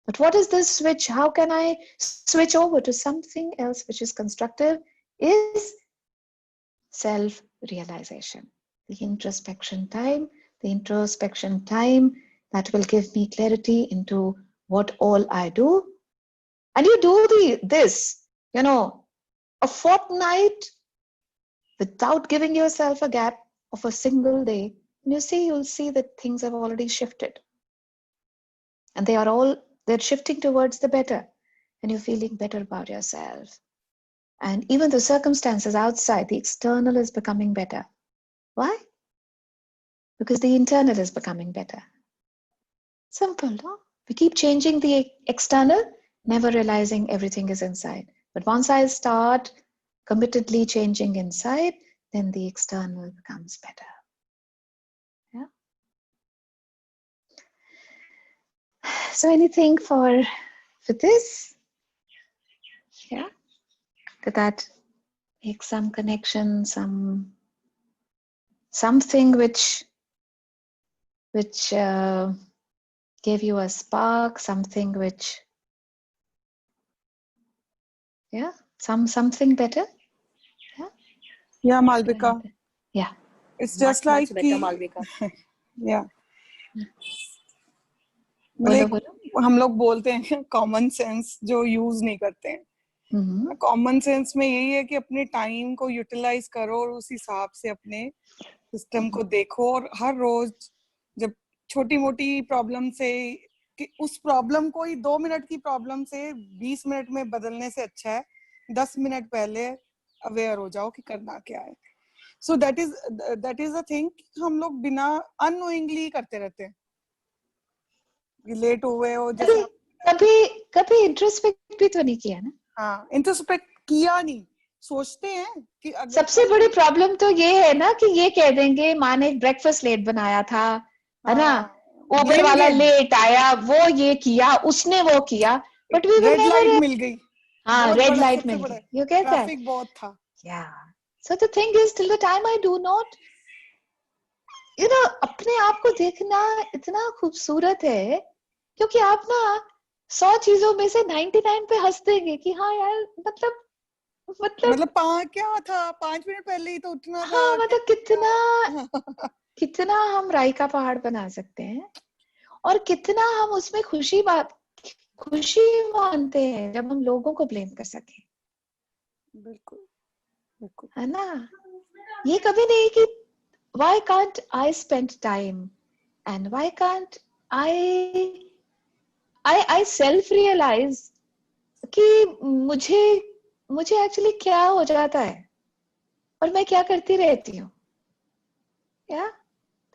But what is this switch? How can I switch over to something else which is constructive? Is self-realization. The introspection time that will give me clarity into what all I do. And you do this, a fortnight without giving yourself a gap of a single day, and you'll see that things have already shifted. And they're shifting towards the better. And you're feeling better about yourself. And even the circumstances outside, the external is becoming better. Why? Because the internal is becoming better. Simple, no? We keep changing the external, never realizing everything is inside. But once I start committedly changing inside, then the external becomes better. Yeah. So anything for this? Yeah. Did that make some connection, something which gave you a spark, something which, something better? Yeah, Malvika. Yeah. It's just much like better, Malvika. Yeah. बोलो. हम लोग बोलते हैं common sense जो use नहीं करते हैं. Common sense में यही है कि अपने टाइम को यूटिलाइज करो और उस हिसाब से अपने सिस्टम को देखो. और हर रोज जब छोटी मोटी प्रॉब्लम से कि उस प्रॉब्लम को ही 2 मिनट की प्रॉब्लम से 20 मिनट में बदलने से अच्छा है 10 मिनट पहले अवेयर हो जाओ कि करना क्या है. So that is a thing हम लोग बिना अननोइंगली करते रहते हैं. लेट हुए हो जैसे कभी इंट्रोस्पेक्ट भी तो नहीं किया ना. हाँ, इंट्रोस्पेक्ट किया नहीं. सोचते हैं कि अगर सबसे बड़ी प्रॉब्लम तो ये है ना कि ये कह देंगे माँ ने ब्रेकफास्ट लेट बनाया था, है ना, उबर वाला लेट आया, वो ये किया, उसने वो किया, but we will never. Red light मिल गई. हाँ, रेड लाइट मिल गई. You get that? ट्रैफिक बहुत था. Yeah. So the thing is, till the time I do not, अपने आप को देखना इतना खूबसूरत है, क्योंकि आप ना 100 चीजों में से 99 पे हंस देंगे कि हाँ यार, मतलब क्या था 5 मिनट पहले ही तो उठना था. हाँ, मतलब कितना हम राई का पहाड़ बना सकते हैं और कितना हम उसमें खुशी मानते हैं जब हम लोगों को ब्लेम कर सके. बिल्कुल है ना. ये कभी नहीं कि why can't I spend time and why can't I self realize कि मुझे एक्चुअली क्या हो जाता है और मैं क्या करती रहती हूँ. Yeah,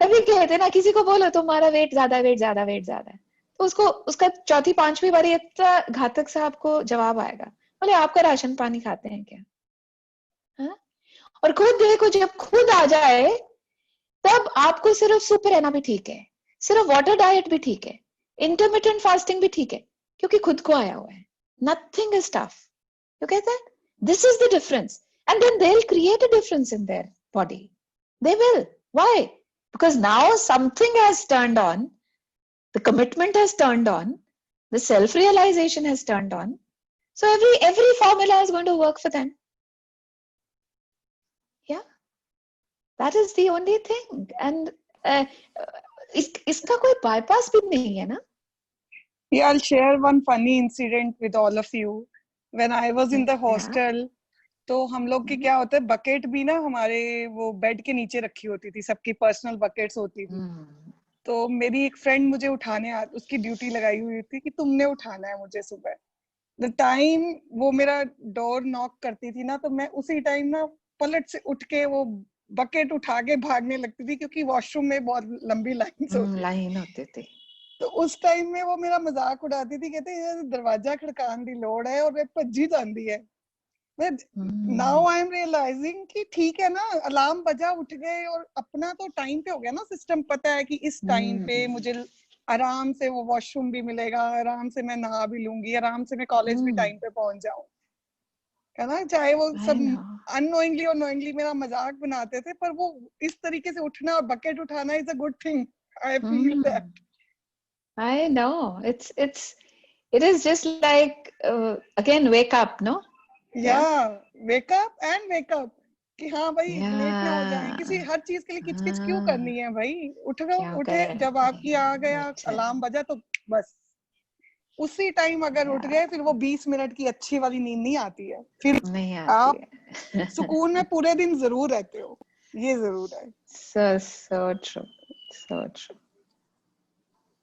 तभी कहते ना, किसी को बोलो तुम्हारा वेट ज्यादा है, तो उसको उसका चौथी पांचवी बारी इतना घातक सा आपको जवाब आएगा, बोले आपका राशन पानी खाते हैं क्या? हाँ? और खुद देखो, जब खुद आ जाए तब आपको सिर्फ सूप रहना भी ठीक है, सिर्फ वाटर डाइट भी ठीक है, इंटरमिटेंट फास्टिंग भी ठीक है, क्योंकि खुद को आया हुआ है. Nothing is tough. You get that? This is the difference. And then they will create a difference in their body. They will. Why? Because now something has turned on, the commitment has turned on, the self-realization has turned on. So every formula is going to work for them. Yeah, that is the only thing. And इसका कोई bypass भी नहीं है ना? Yeah, I'll share one funny incident with all of you. When I was in the hostel, तो हम लोग की क्या होता है, बकेट भी ना हमारे वो बेड के नीचे रखी होती थी, सबकी पर्सनल बकेट्स होती थी. तो मेरी एक फ्रेंड मुझे उठाने उसकी ड्यूटी लगाई हुई थी कि तुमने उठाना है मुझे सुबह. द टाइम वो मेरा डोर नॉक करती थी ना, तो मैं उसी टाइम ना पलट से उठ के वो बकेट उठा के भागने लगती थी, क्योंकि वॉशरूम में बहुत लंबी लाइन होती थी. तो उस टाइम में वो मेरा मजाक उड़ाती थी, कहते दरवाजा खड़कान दी लोड़ है और मैं भज्जी जाती है. नाउ आई एम रियलाइजिंग कि ठीक है ना, अलार्म बजा, उठ गए, और अपना तो टाइम पे हो गया ना सिस्टम, पता है कि इस टाइम पे मुझे आराम से वो वॉशरूम भी मिलेगा, आराम से मैं नहा भी लूंगी, आराम से मैं कॉलेज भी टाइम पे पहुंच जाऊं, है ना. चाहे वो सब अननोइंगली और नोइंगली मेरा मजाक बनाते थे, पर वो इस तरीके से उठना और बकेट उठाना is a good thing. I feel that. I know. It is just like again wake up, no? Yeah, wake up and wake up. कि हाँ भाई लेट ना हो जाए, किसी हर चीज के लिए किचकिच क्यों करनी है भाई. उठे जब आपकी आ गया अलार्म बजा तो बस उसी टाइम अगर उठ गए, फिर वो 20 मिनट की अच्छी वाली नींद नहीं आती है, फिर आप सुकून में पूरे दिन जरूर रहते हो, ये जरूर है. So true, so true.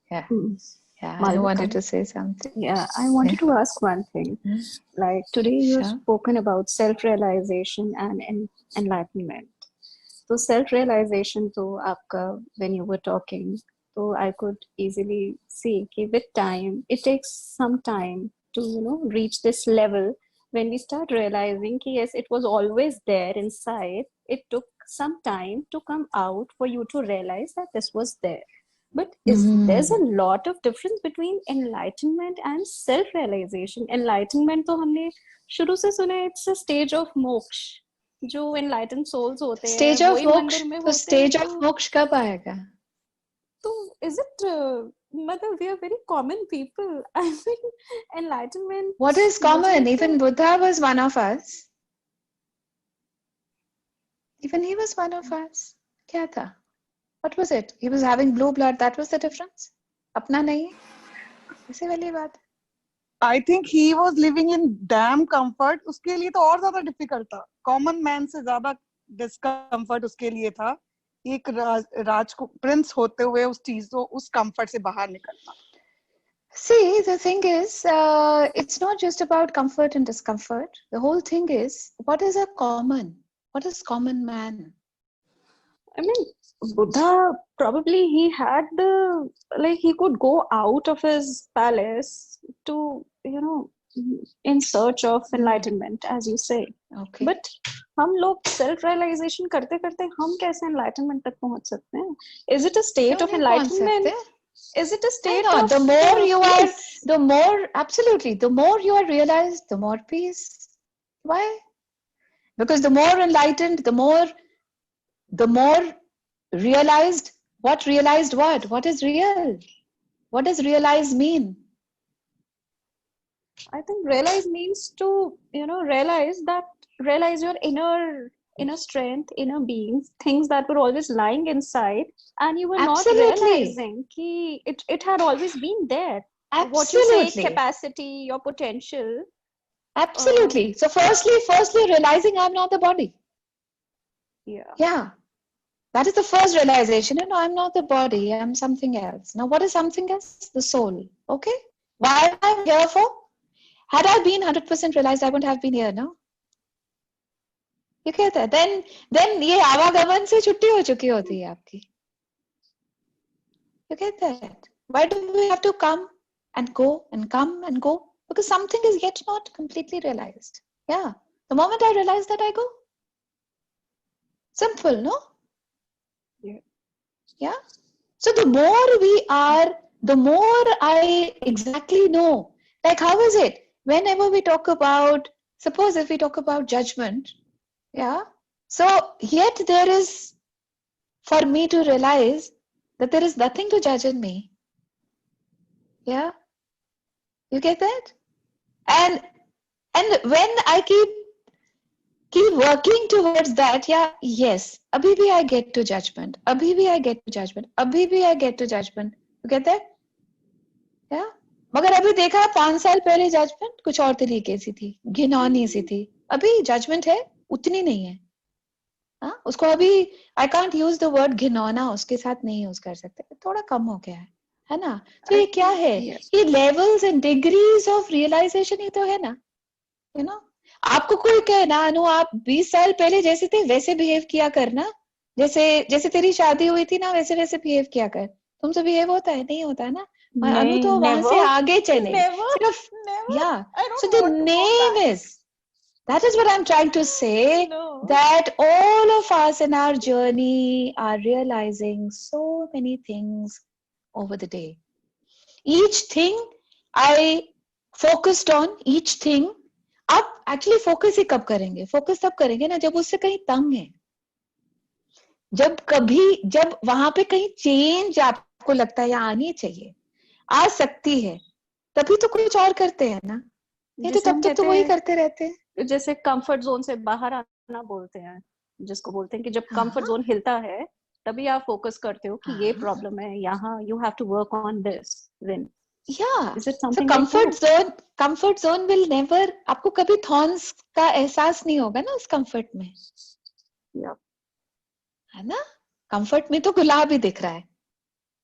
Yeah, I wanted to say something. Yeah, I wanted to ask one thing. Like today you've spoken about self-realization and enlightenment. So self-realization, so aapka, when you were talking, so I could easily see that with time, it takes some time to, reach this level when we start realizing that yes, it was always there inside. It took some time to come out for you to realize that this was there. But there's a lot of difference between enlightenment and self-realization. Enlightenment तो हमने शुरू से सुना है, it's a stage of moksha. जो enlightened souls होते हैं, stage of moksha. तो stage of moksha कब आएगा? तो is it मतलब we are very common people. I mean, enlightenment. What is common? Even Buddha was one of us. Even he was one of us. क्या था? What was it? He was having blue blood. That was the difference. अपना नहीं, ऐसे वाली बात. I think he was living in damn comfort. उसके लिए तो और ज्यादा difficult था. Common man से ज्यादा discomfort उसके लिए था. एक प्रिंस होते हुए उस चीज को, उस comfort से बाहर निकलना. See, the thing is, it's not just about comfort and discomfort. The whole thing is, what is a common? What is common man? I mean, Buddha, probably he had he could go out of his palace to, in search of enlightenment, as you say. Okay. But हम लोग self-realization करते करते हम कैसे enlightenment तक पहुंच सकते हैं? Is it a state of enlightenment? Is it a state of the more you are, the more, absolutely, the more you are realized, the more peace. Why? Because the more enlightened, the more realized. What realized what? What is real? What does realize mean? I think realize means to, realize your inner strength, inner beings, things that were always lying inside, and you were Absolutely. not realizing that it had always been there. Absolutely. What you say, capacity, your potential. Absolutely. So firstly realizing I'm not the body. Yeah. That is the first realization. No, I'm not the body. I'm something else. Now, what is something else? The soul. Okay? Why am I here for? Had I been 100% realized, I wouldn't have been here, no? You get that? Then ये आवागमन से छुट्टी हो चुकी होती है आपकी. You get that? Why do we have to come and go and come and go? Because something is yet not completely realized. Yeah. The moment I realize that, I go. Simple, no? Yeah. So the more we are, the more I exactly know. Like, how is it? Whenever we talk about, suppose if we talk about judgment, yeah. So yet there is, for me to realize that there is nothing to judge in me. Yeah. You get that? And when I keep working towards that, yeah, yes, abhi bhi I get to judgment. Abhi bhi I get to judgment. Abhi bhi I get to judgment. You get that? Yeah. मगर अभी देखा 5 साल पहले judgement कुछ और तरीके से थी, घिनौनी सी थी. अभी जजमेंट है उतनी नहीं है. हाँ, उसको अभी I can't use the word घिनौना उसके साथ नहीं यूज कर सकते, थोड़ा कम हो गया है ना? तो ये क्या है? ये levels and degrees of realisation ही तो है ना, यू नो. आपको कोई कहे ना अनु आप 20 साल पहले जैसे थे वैसे बिहेव किया करना, जैसे तेरी शादी हुई थी ना वैसे वैसे बिहेव किया कर. तुमसे बिहेव होता है? नहीं होता है ना. अनु तो वहां से आगे चले सिर्फ. या so the name is, that is what I'm trying to say, that all of us in our journey are realizing so many things over the day. Each thing I focused on, each thing. आप actually focus ही कब करेंगे? Focus तब करेंगे ना जब उससे कहीं तंग है, जब वहां पे कहीं चेंज आपको लगता है या आनी चाहिए, आ सकती है, तभी तो कुछ और करते हैं ना. नहीं तो तब तक तो वही करते रहते हैं. जैसे कंफर्ट जोन से बाहर आना बोलते हैं, जिसको बोलते हैं कि जब कंफर्ट जोन हिलता है तभी आप फोकस करते हो कि ये प्रॉब्लम है यहाँ, you have to work on this. Then is it something so comfort zone will never, आपको कभी थॉर्न्स का एहसास नहीं होगा ना उस कंफर्ट में. है ना? कंफर्ट में तो गुलाब ही दिख रहा है,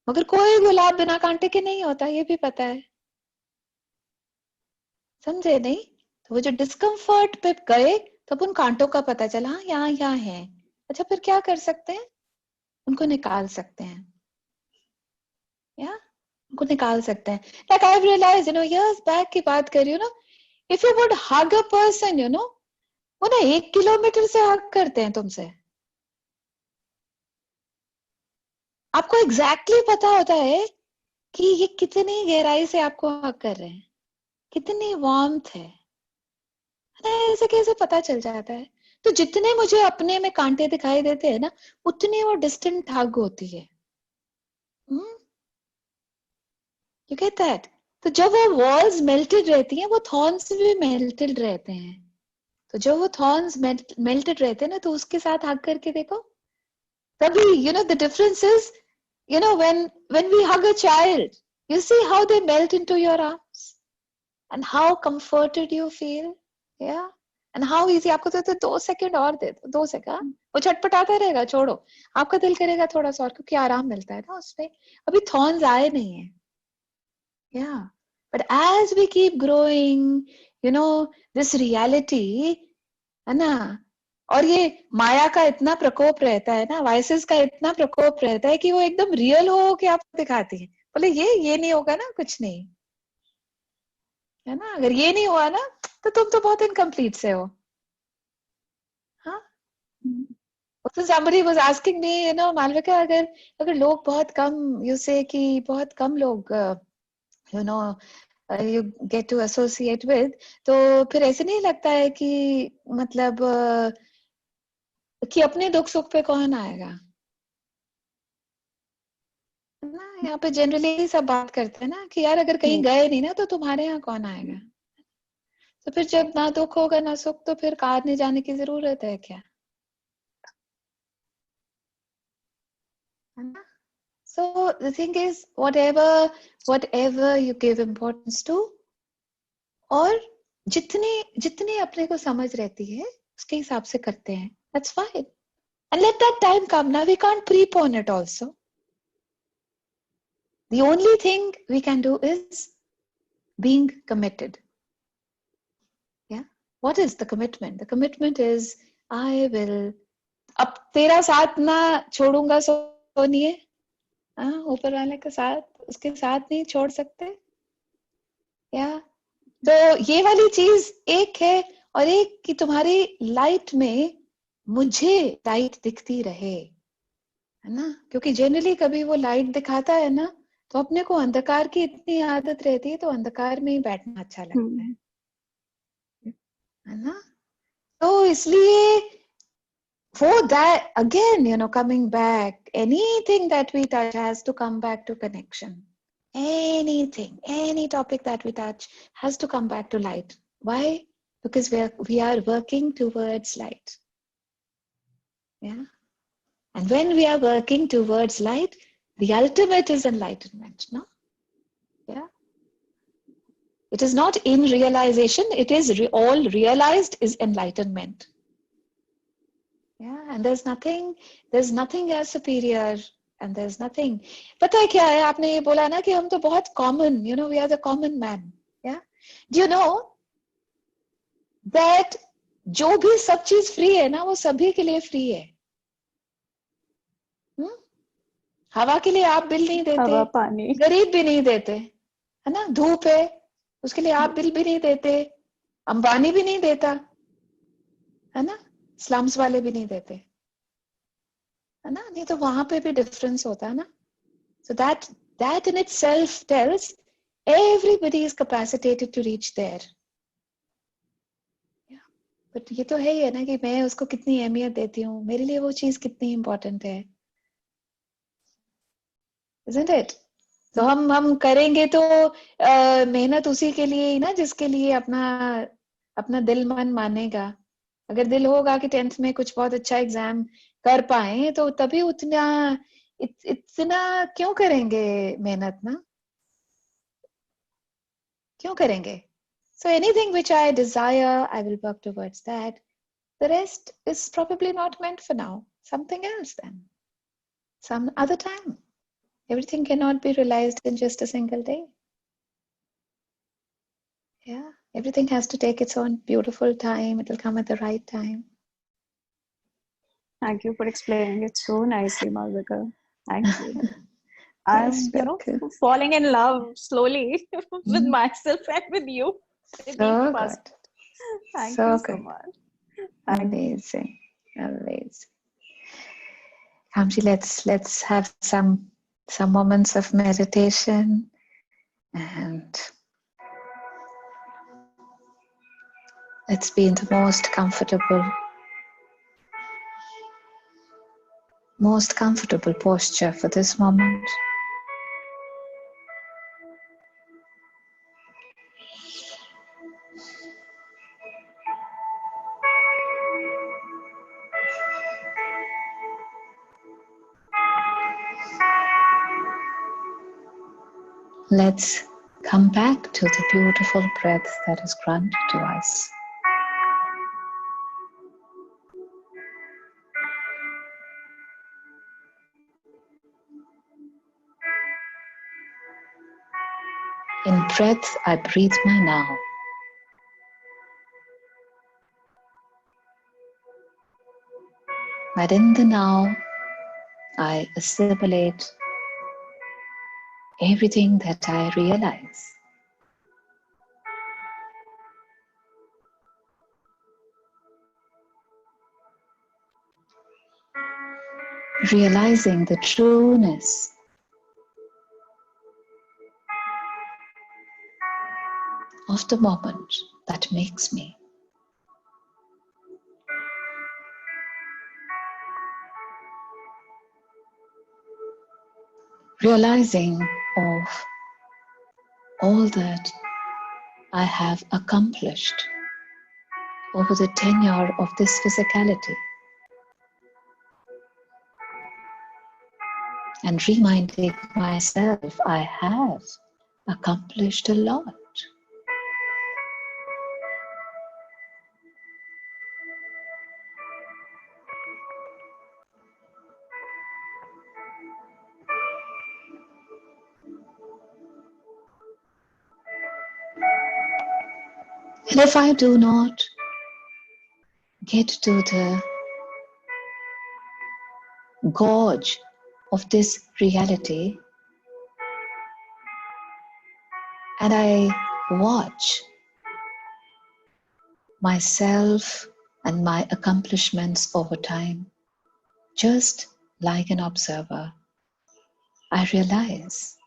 मगर कोई गुलाब बिना कांटे के नहीं होता, ये भी पता है. समझे नहीं? तो वो जो डिस्कम्फर्ट पे गए तब उन कांटों का पता चला, हाँ यहाँ है. अच्छा फिर क्या कर सकते हैं? उनको निकाल सकते हैं. या उनको निकाल सकते हैं. Like I have realised, you know, years back की बात कर रही हूँ ना, if you would hug a person, you know, वो ना 1 किलोमीटर से हग करते हैं तुमसे. आपको एग्जैक्टली पता होता है कि ये कितनी गहराई से आपको हग कर रहे हैं, कितनी वार्मथ है. ऐसे कैसे पता चल जाता है? तो जितने मुझे अपने में कांटे दिखाई देते हैं ना, उतनी वो डिस्टेंट हग होती है. You get that? तो जब वो वॉल्स मेल्टेड रहती हैं, वो थॉर्न्स भी मेल्टेड रहते हैं. तो जब वो थॉर्न्स मेल्टेड रहते हैं ना, तो उसके साथ हग करके देखो, तभी you know the difference is, you know, when we hug a child, you see how they melt into your arms and how comforted you feel. Yeah. And how easy. आपको तो 2 सेकंड और दे दो, 2 सेकंड, वो छटपटाता रहेगा, छोड़ो. आपका दिल करेगा थोड़ा सा और, क्योंकि आराम मिलता है ना उसमें. अभी थॉर्न्स आए नहीं है. Yeah. But as we keep growing, you know, this reality, है ना, और ये माया का इतना प्रकोप रहता है ना, वाइसेस का इतना प्रकोप रहता है कि वो एकदम रियल हो के आपको दिखाती है. बोले ये नहीं होगा ना, कुछ नहीं है ना. अगर ये नहीं हुआ ना, तो तुम तो बहुत इनकम्प्लीट से हो. हाँ. तो somebody was asking me, you know, Malvika, अगर लोग बहुत कम, you say कि बहुत कम लोग, you know, you get to associate with, तो फिर ऐसे नहीं लगता है कि मतलब कि अपने दुख सुख पे कौन आएगा ना. यहाँ पे जनरली सब बात करते हैं ना कि यार अगर कहीं गए नहीं ना, तो तुम्हारे यहाँ कौन आएगा. तो फिर जब ना दुख होगा ना सुख, तो फिर कारने जाने की जरूरत है क्या? है ना. So the thing is, whatever you give importance to, और जितनी अपने को समझ रहती है उसके हिसाब से करते हैं, that's fine. And let that time come. Now we can't prepone it also. The only thing we can do is being committed. Yeah. What is the commitment? The commitment is, I will, अब तेरा साथ ना छोड़ूंगा सोनिए, ऊपर वाले के साथ, उसके साथ नहीं छोड़ सकते। या तो ये वाली चीज एक है, और एक कि तुम्हारी लाइट में मुझे लाइट दिखती रहे, है ना, क्योंकि जनरली कभी वो लाइट दिखाता है ना, तो अपने को अंधकार की इतनी आदत रहती है, तो अंधकार में ही बैठना अच्छा लगता है ना। तो इसलिए for that, again, coming back, anything that we touch has to come back to connection. Anything, any topic that we touch has to come back to light. Why? Because we are working towards light. Yeah. And when we are working towards light, the ultimate is enlightenment, no? Yeah. It is not in realization, it is all realized is enlightenment. Yeah, and there's nothing as superior, and there's nothing. पता है क्या है, आपने ये बोला ना कि हम तो बहुत common, we are the common man. Yeah. Do you know that जो भी सब चीज फ्री है ना, वो सभी के लिए फ्री है. हवा के लिए आप बिल नहीं देते, हवा पानी गरीब भी नहीं देते, है ना. धूप है, उसके लिए आप बिल भी नहीं देते, अंबानी भी नहीं देता, है ना, स्लम्स वाले भी नहीं देते, है ना. नहीं तो वहां पे भी डिफरेंस होता है ना. So that in itself tells everybody is capacitated to reach there. Yeah. But ये तो है ही है ना कि मैं उसको कितनी अहमियत देती हूँ, मेरे लिए वो चीज कितनी इम्पोर्टेंट है. Isn't it? तो हम करेंगे तो मेहनत उसी के लिए ही ना जिसके लिए अपना दिल मन मानेगा. अगर दिल होगा कि 10th में कुछ बहुत अच्छा एग्जाम कर पाए, तो तभी इतना क्यों करेंगे मेहनत ना, क्यों करेंगे. So anything which I desire, I will work towards that. The rest is probably not meant for now. Something else then. Some other time. Everything cannot be realized in just a single day. Yeah. Everything has to take its own beautiful time. It will come at the right time. Thank you for explaining it so nicely, Malvika. Thank you. I'm, falling in love slowly with myself and with you. So good. Thank so you good. so much. Amazing. Amazing. Kamji, let's have some moments of meditation, and let's be in the most comfortable posture for this moment. Let's come back to the beautiful breath that is granted to us. In breath, I breathe my now. But in the now, I assimilate everything that I realize. Realizing the trueness of the moment that makes me. Realizing of all that I have accomplished over the tenure of this physicality, and reminding myself I have accomplished a lot. And if I do not get to the gorge of this reality and I watch myself and my accomplishments over time, just like an observer, I realize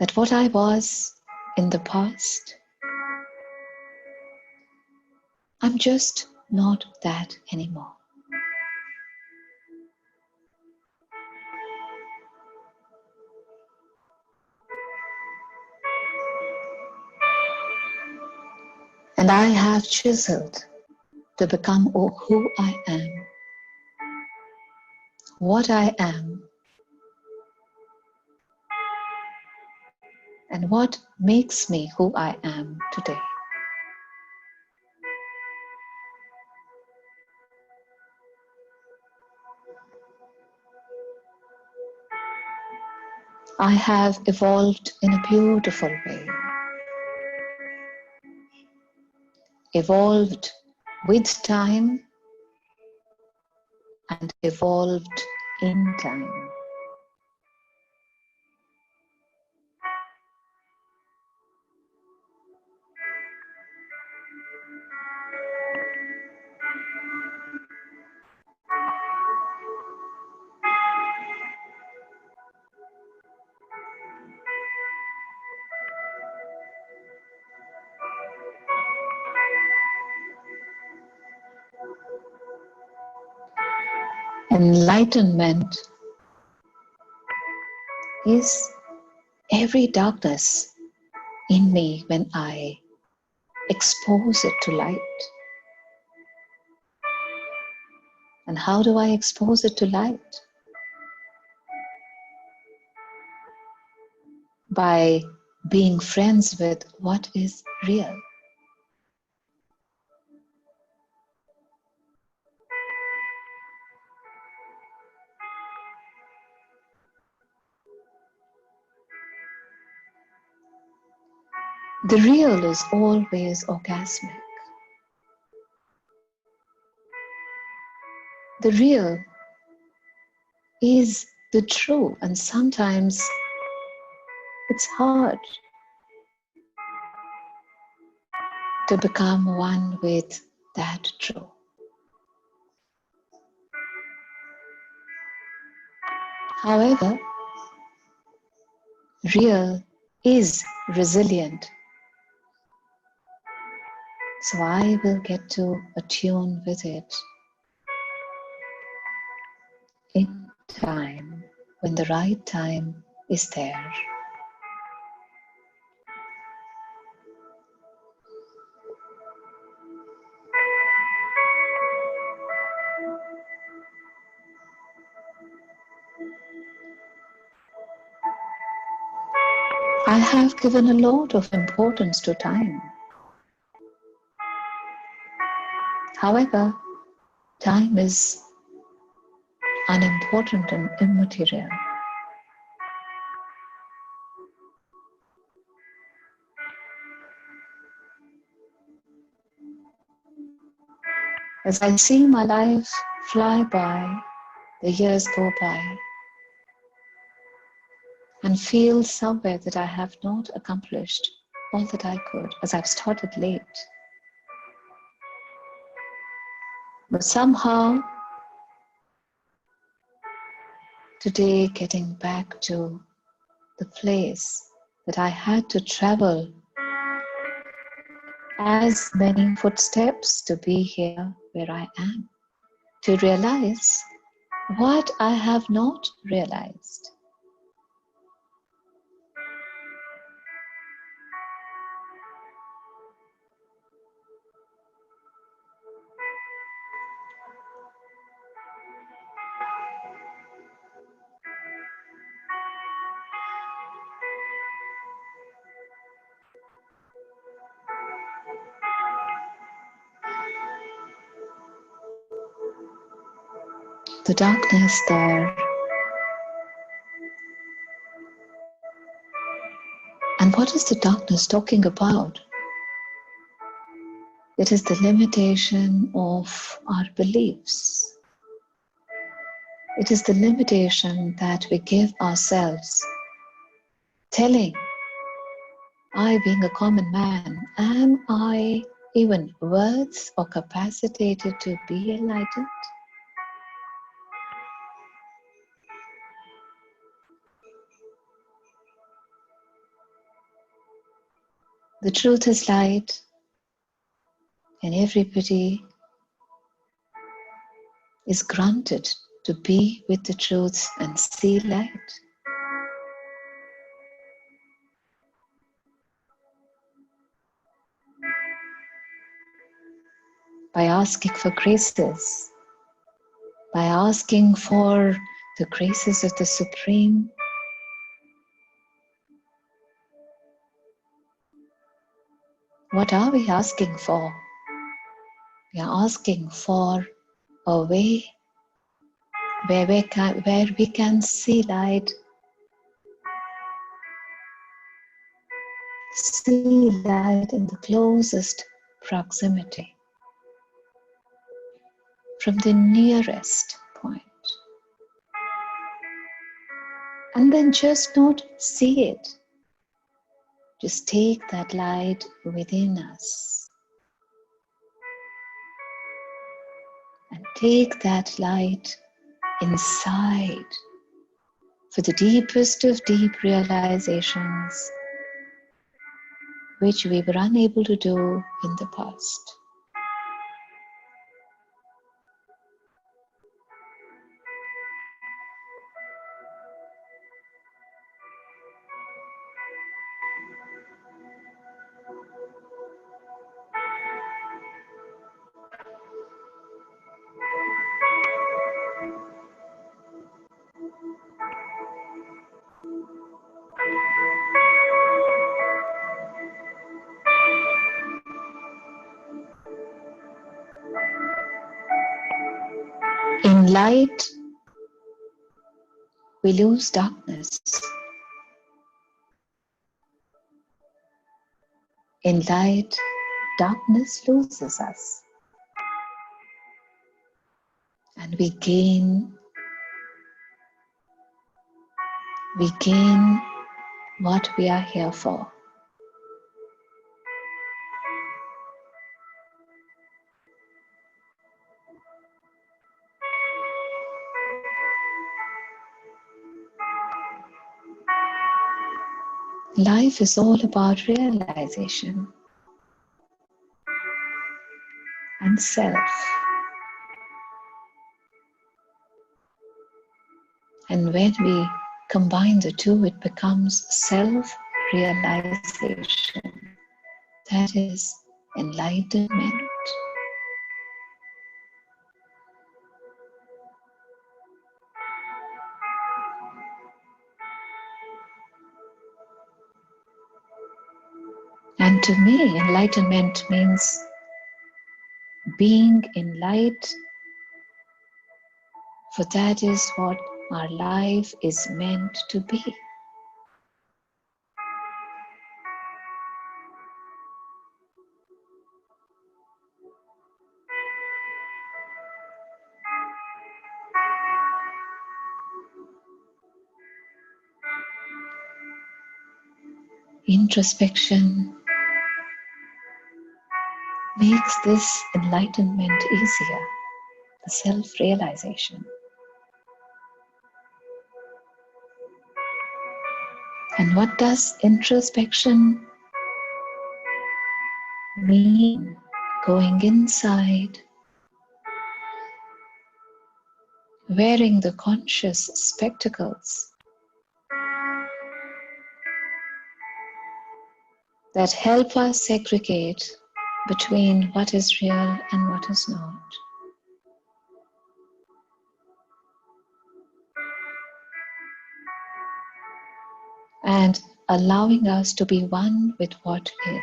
that what I was in the past, I'm just not that anymore. And I have chiseled to become who I am, what I am, and what makes me who I am today. I have evolved in a beautiful way, evolved with time and evolved in time. Enlightenment is every darkness in me when I expose it to light. And how do I expose it to light? By being friends with what is real. The real is always orgasmic. The real is the true, and sometimes it's hard to become one with that true. However, real is resilient. So I will get to attune with it in time, when the right time is there. I have given a lot of importance to time. However, time is unimportant and immaterial. As I see my life fly by, the years go by, and feel somewhere that I have not accomplished all that I could, as I've started late. But somehow, today getting back to the place that I had to travel as many footsteps to be here where I am, to realize what I have not realized. The darkness there. And what is the darkness talking about? It is the limitation of our beliefs. It is the limitation that we give ourselves, telling, I being a common man, am I even worth or capacitated to be enlightened? The truth is light, and everybody is granted to be with the truth and see light. By asking for graces, by asking for the graces of the Supreme, what are we asking for? We are asking for a way where we can see light in the closest proximity, from the nearest point. And then just not see it. Just take that light within us and take that light inside for the deepest of deep realizations which we were unable to do in the past. In light, we lose darkness. In light, darkness loses us. And we gain what we are here for. Life is all about realization and self. And when we combine the two, it becomes self-realization. That is enlightenment. And to me, enlightenment means being in light, for that is what our life is meant to be. Introspection makes this enlightenment easier, the self-realization. And what does introspection mean? Going inside, wearing the conscious spectacles that help us segregate between what is real and what is not. And allowing us to be one with what is.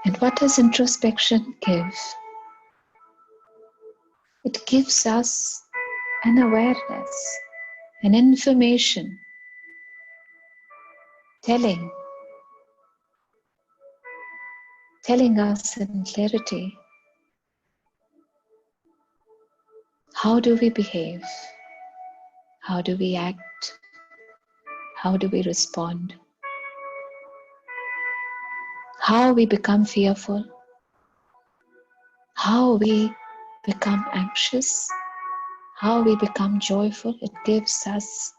And what does introspection give? It gives us an awareness, an information telling us in clarity, how do we behave? How do we act? How do we respond? How we become fearful? How we become anxious? How we become joyful? It gives us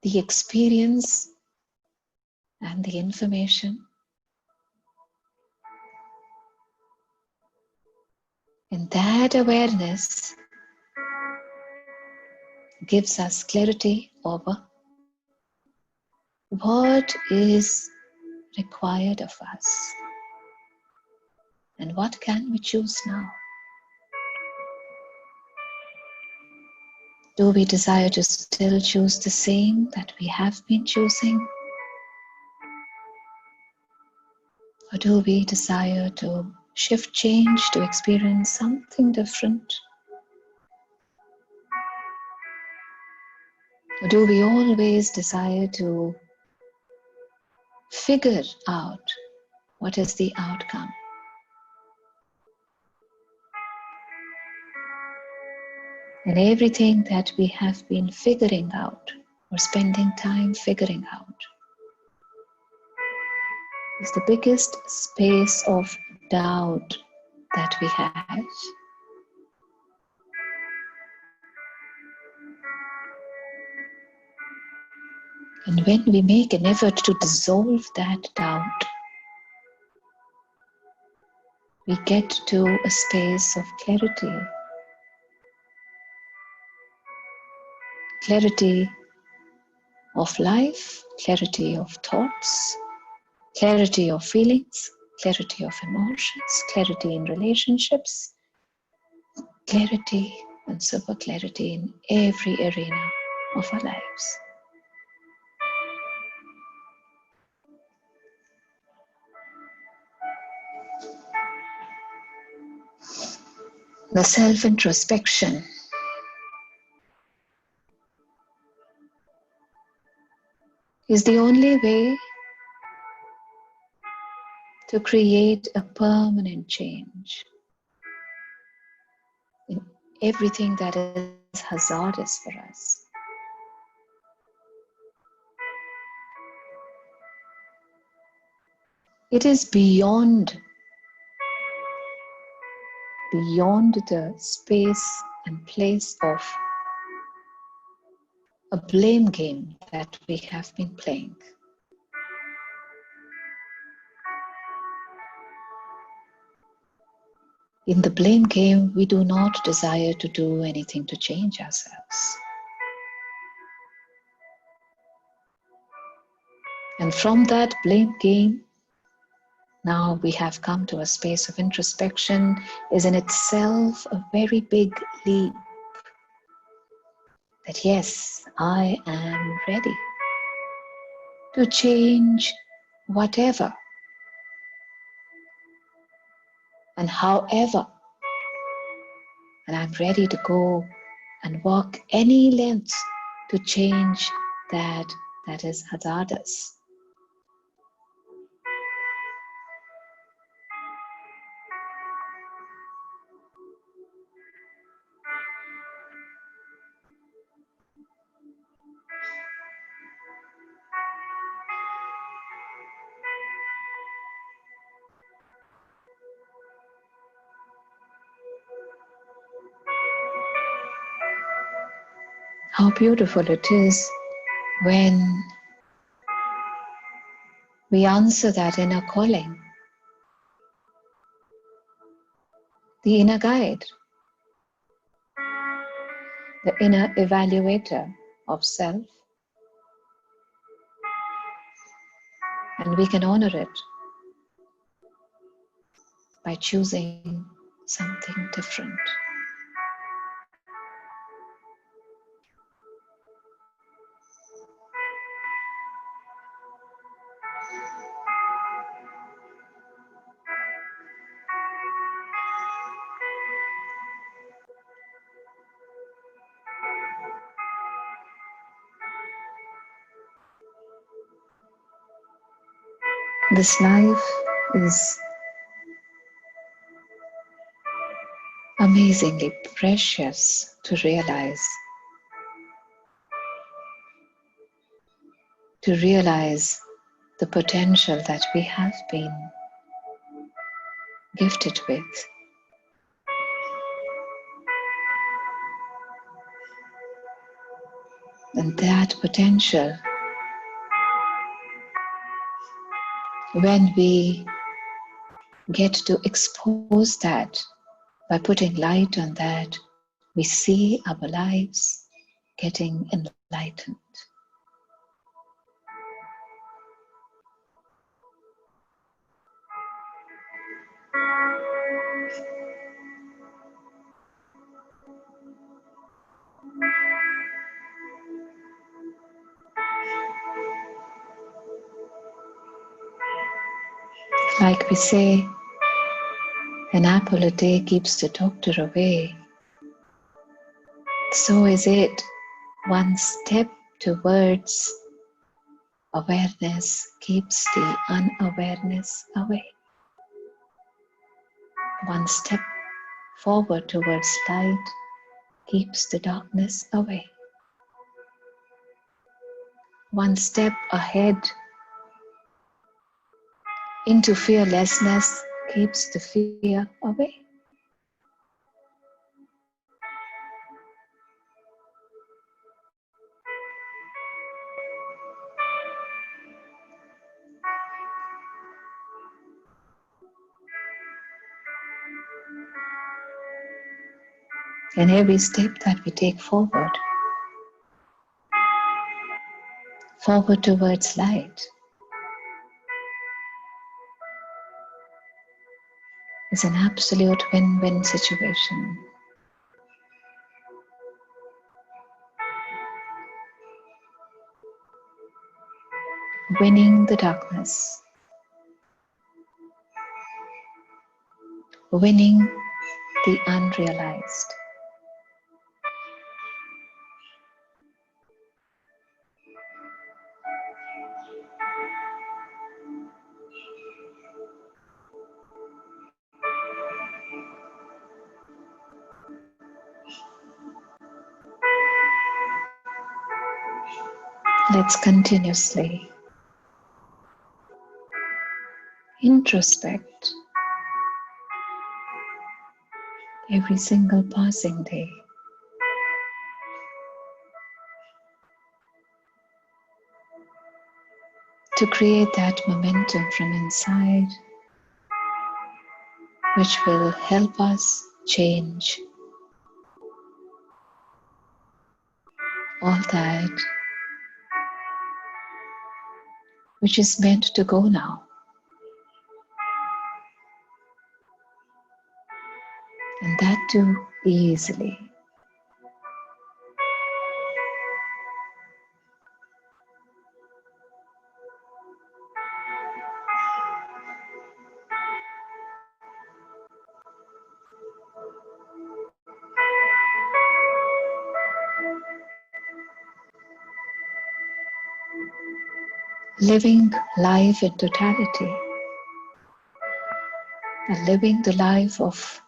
the experience and the information. And that awareness gives us clarity over what is required of us and what can we choose now. Do we desire to still choose the same that we have been choosing? Or do we desire to shift change, to experience something different? Or do we always desire to figure out what is the outcome? And everything that we have been figuring out or spending time figuring out is the biggest space of doubt that we have. And when we make an effort to dissolve that doubt, we get to a space of clarity. Clarity of life, clarity of thoughts, clarity of feelings, clarity of emotions, clarity in relationships, clarity and super clarity in every arena of our lives. The self-introspection is the only way to create a permanent change in everything that is hazardous for us. It is beyond the space and place of a blame game that we have been playing. In the blame game, we do not desire to do anything to change ourselves. And from that blame game, now we have come to a space of introspection, is in itself a very big leap. That yes, I am ready to change whatever and however. And I'm ready to go and walk any length to change that is hazardous. How beautiful it is when we answer that inner calling, the inner guide, the inner evaluator of self, and we can honor it by choosing something different. This life is amazingly precious to realize the potential that we have been gifted with. And that potential, when we get to expose that by putting light on that, we see our lives getting enlightened. Like we say, an apple a day keeps the doctor away. So is it one step towards awareness keeps the unawareness away. One step forward towards light keeps the darkness away. One step ahead into fearlessness keeps the fear away. And every step that we take forward towards light, is an absolute win-win situation. Winning the darkness, winning the unrealized. Let's continuously introspect every single passing day. To create that momentum from inside, which will help us change all that which is meant to go now. And that too easily. Living life in totality and living the life of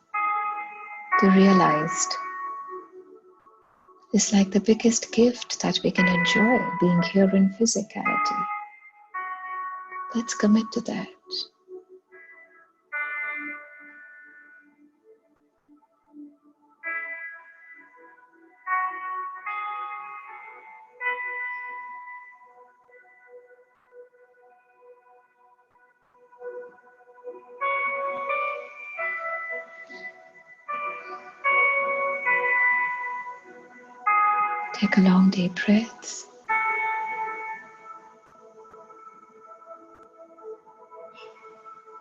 the realized is like the biggest gift that we can enjoy, being here in physicality. Let's commit to that. Take a long deep breath.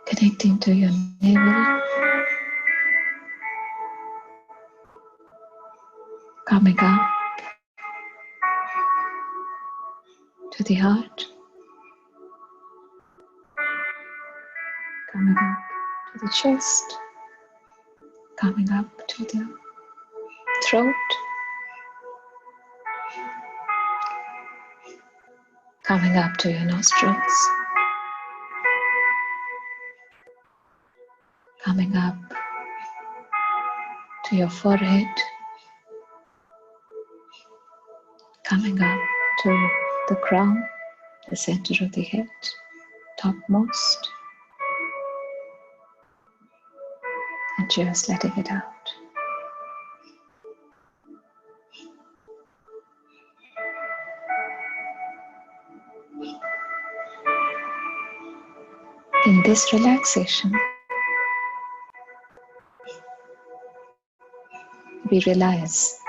Connecting to your navel. Coming up to the heart. Coming up to the chest. Coming up to the throat. Coming up to your nostrils. coming up to your forehead, coming up to the crown, the center of the head, topmost, and just letting it out. In this relaxation, we realize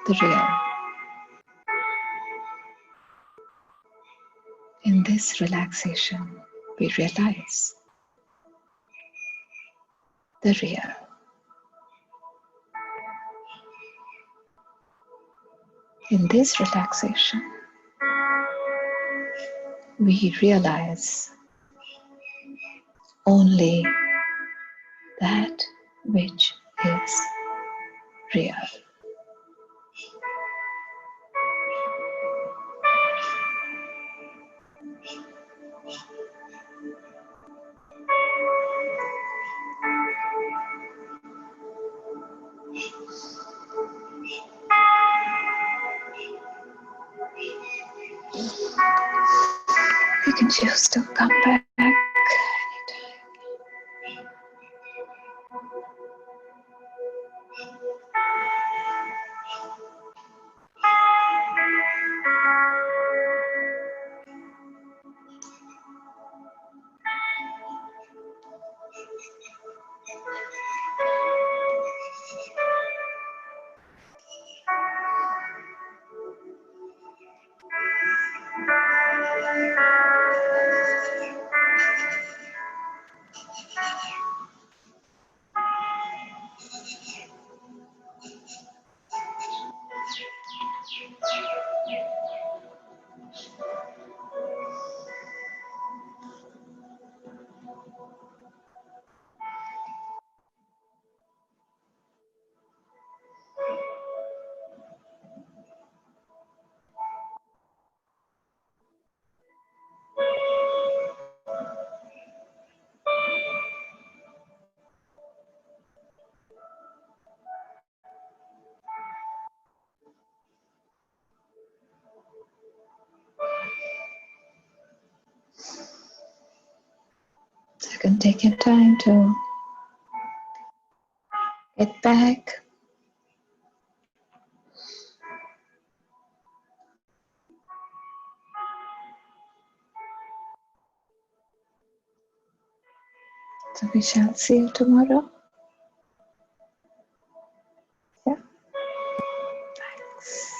the real. In this relaxation, we realize the real. In this relaxation, we realize only that which is real. You can choose to come back anytime. So you can take your time to get back. So we shall see you tomorrow. Yeah. Thanks.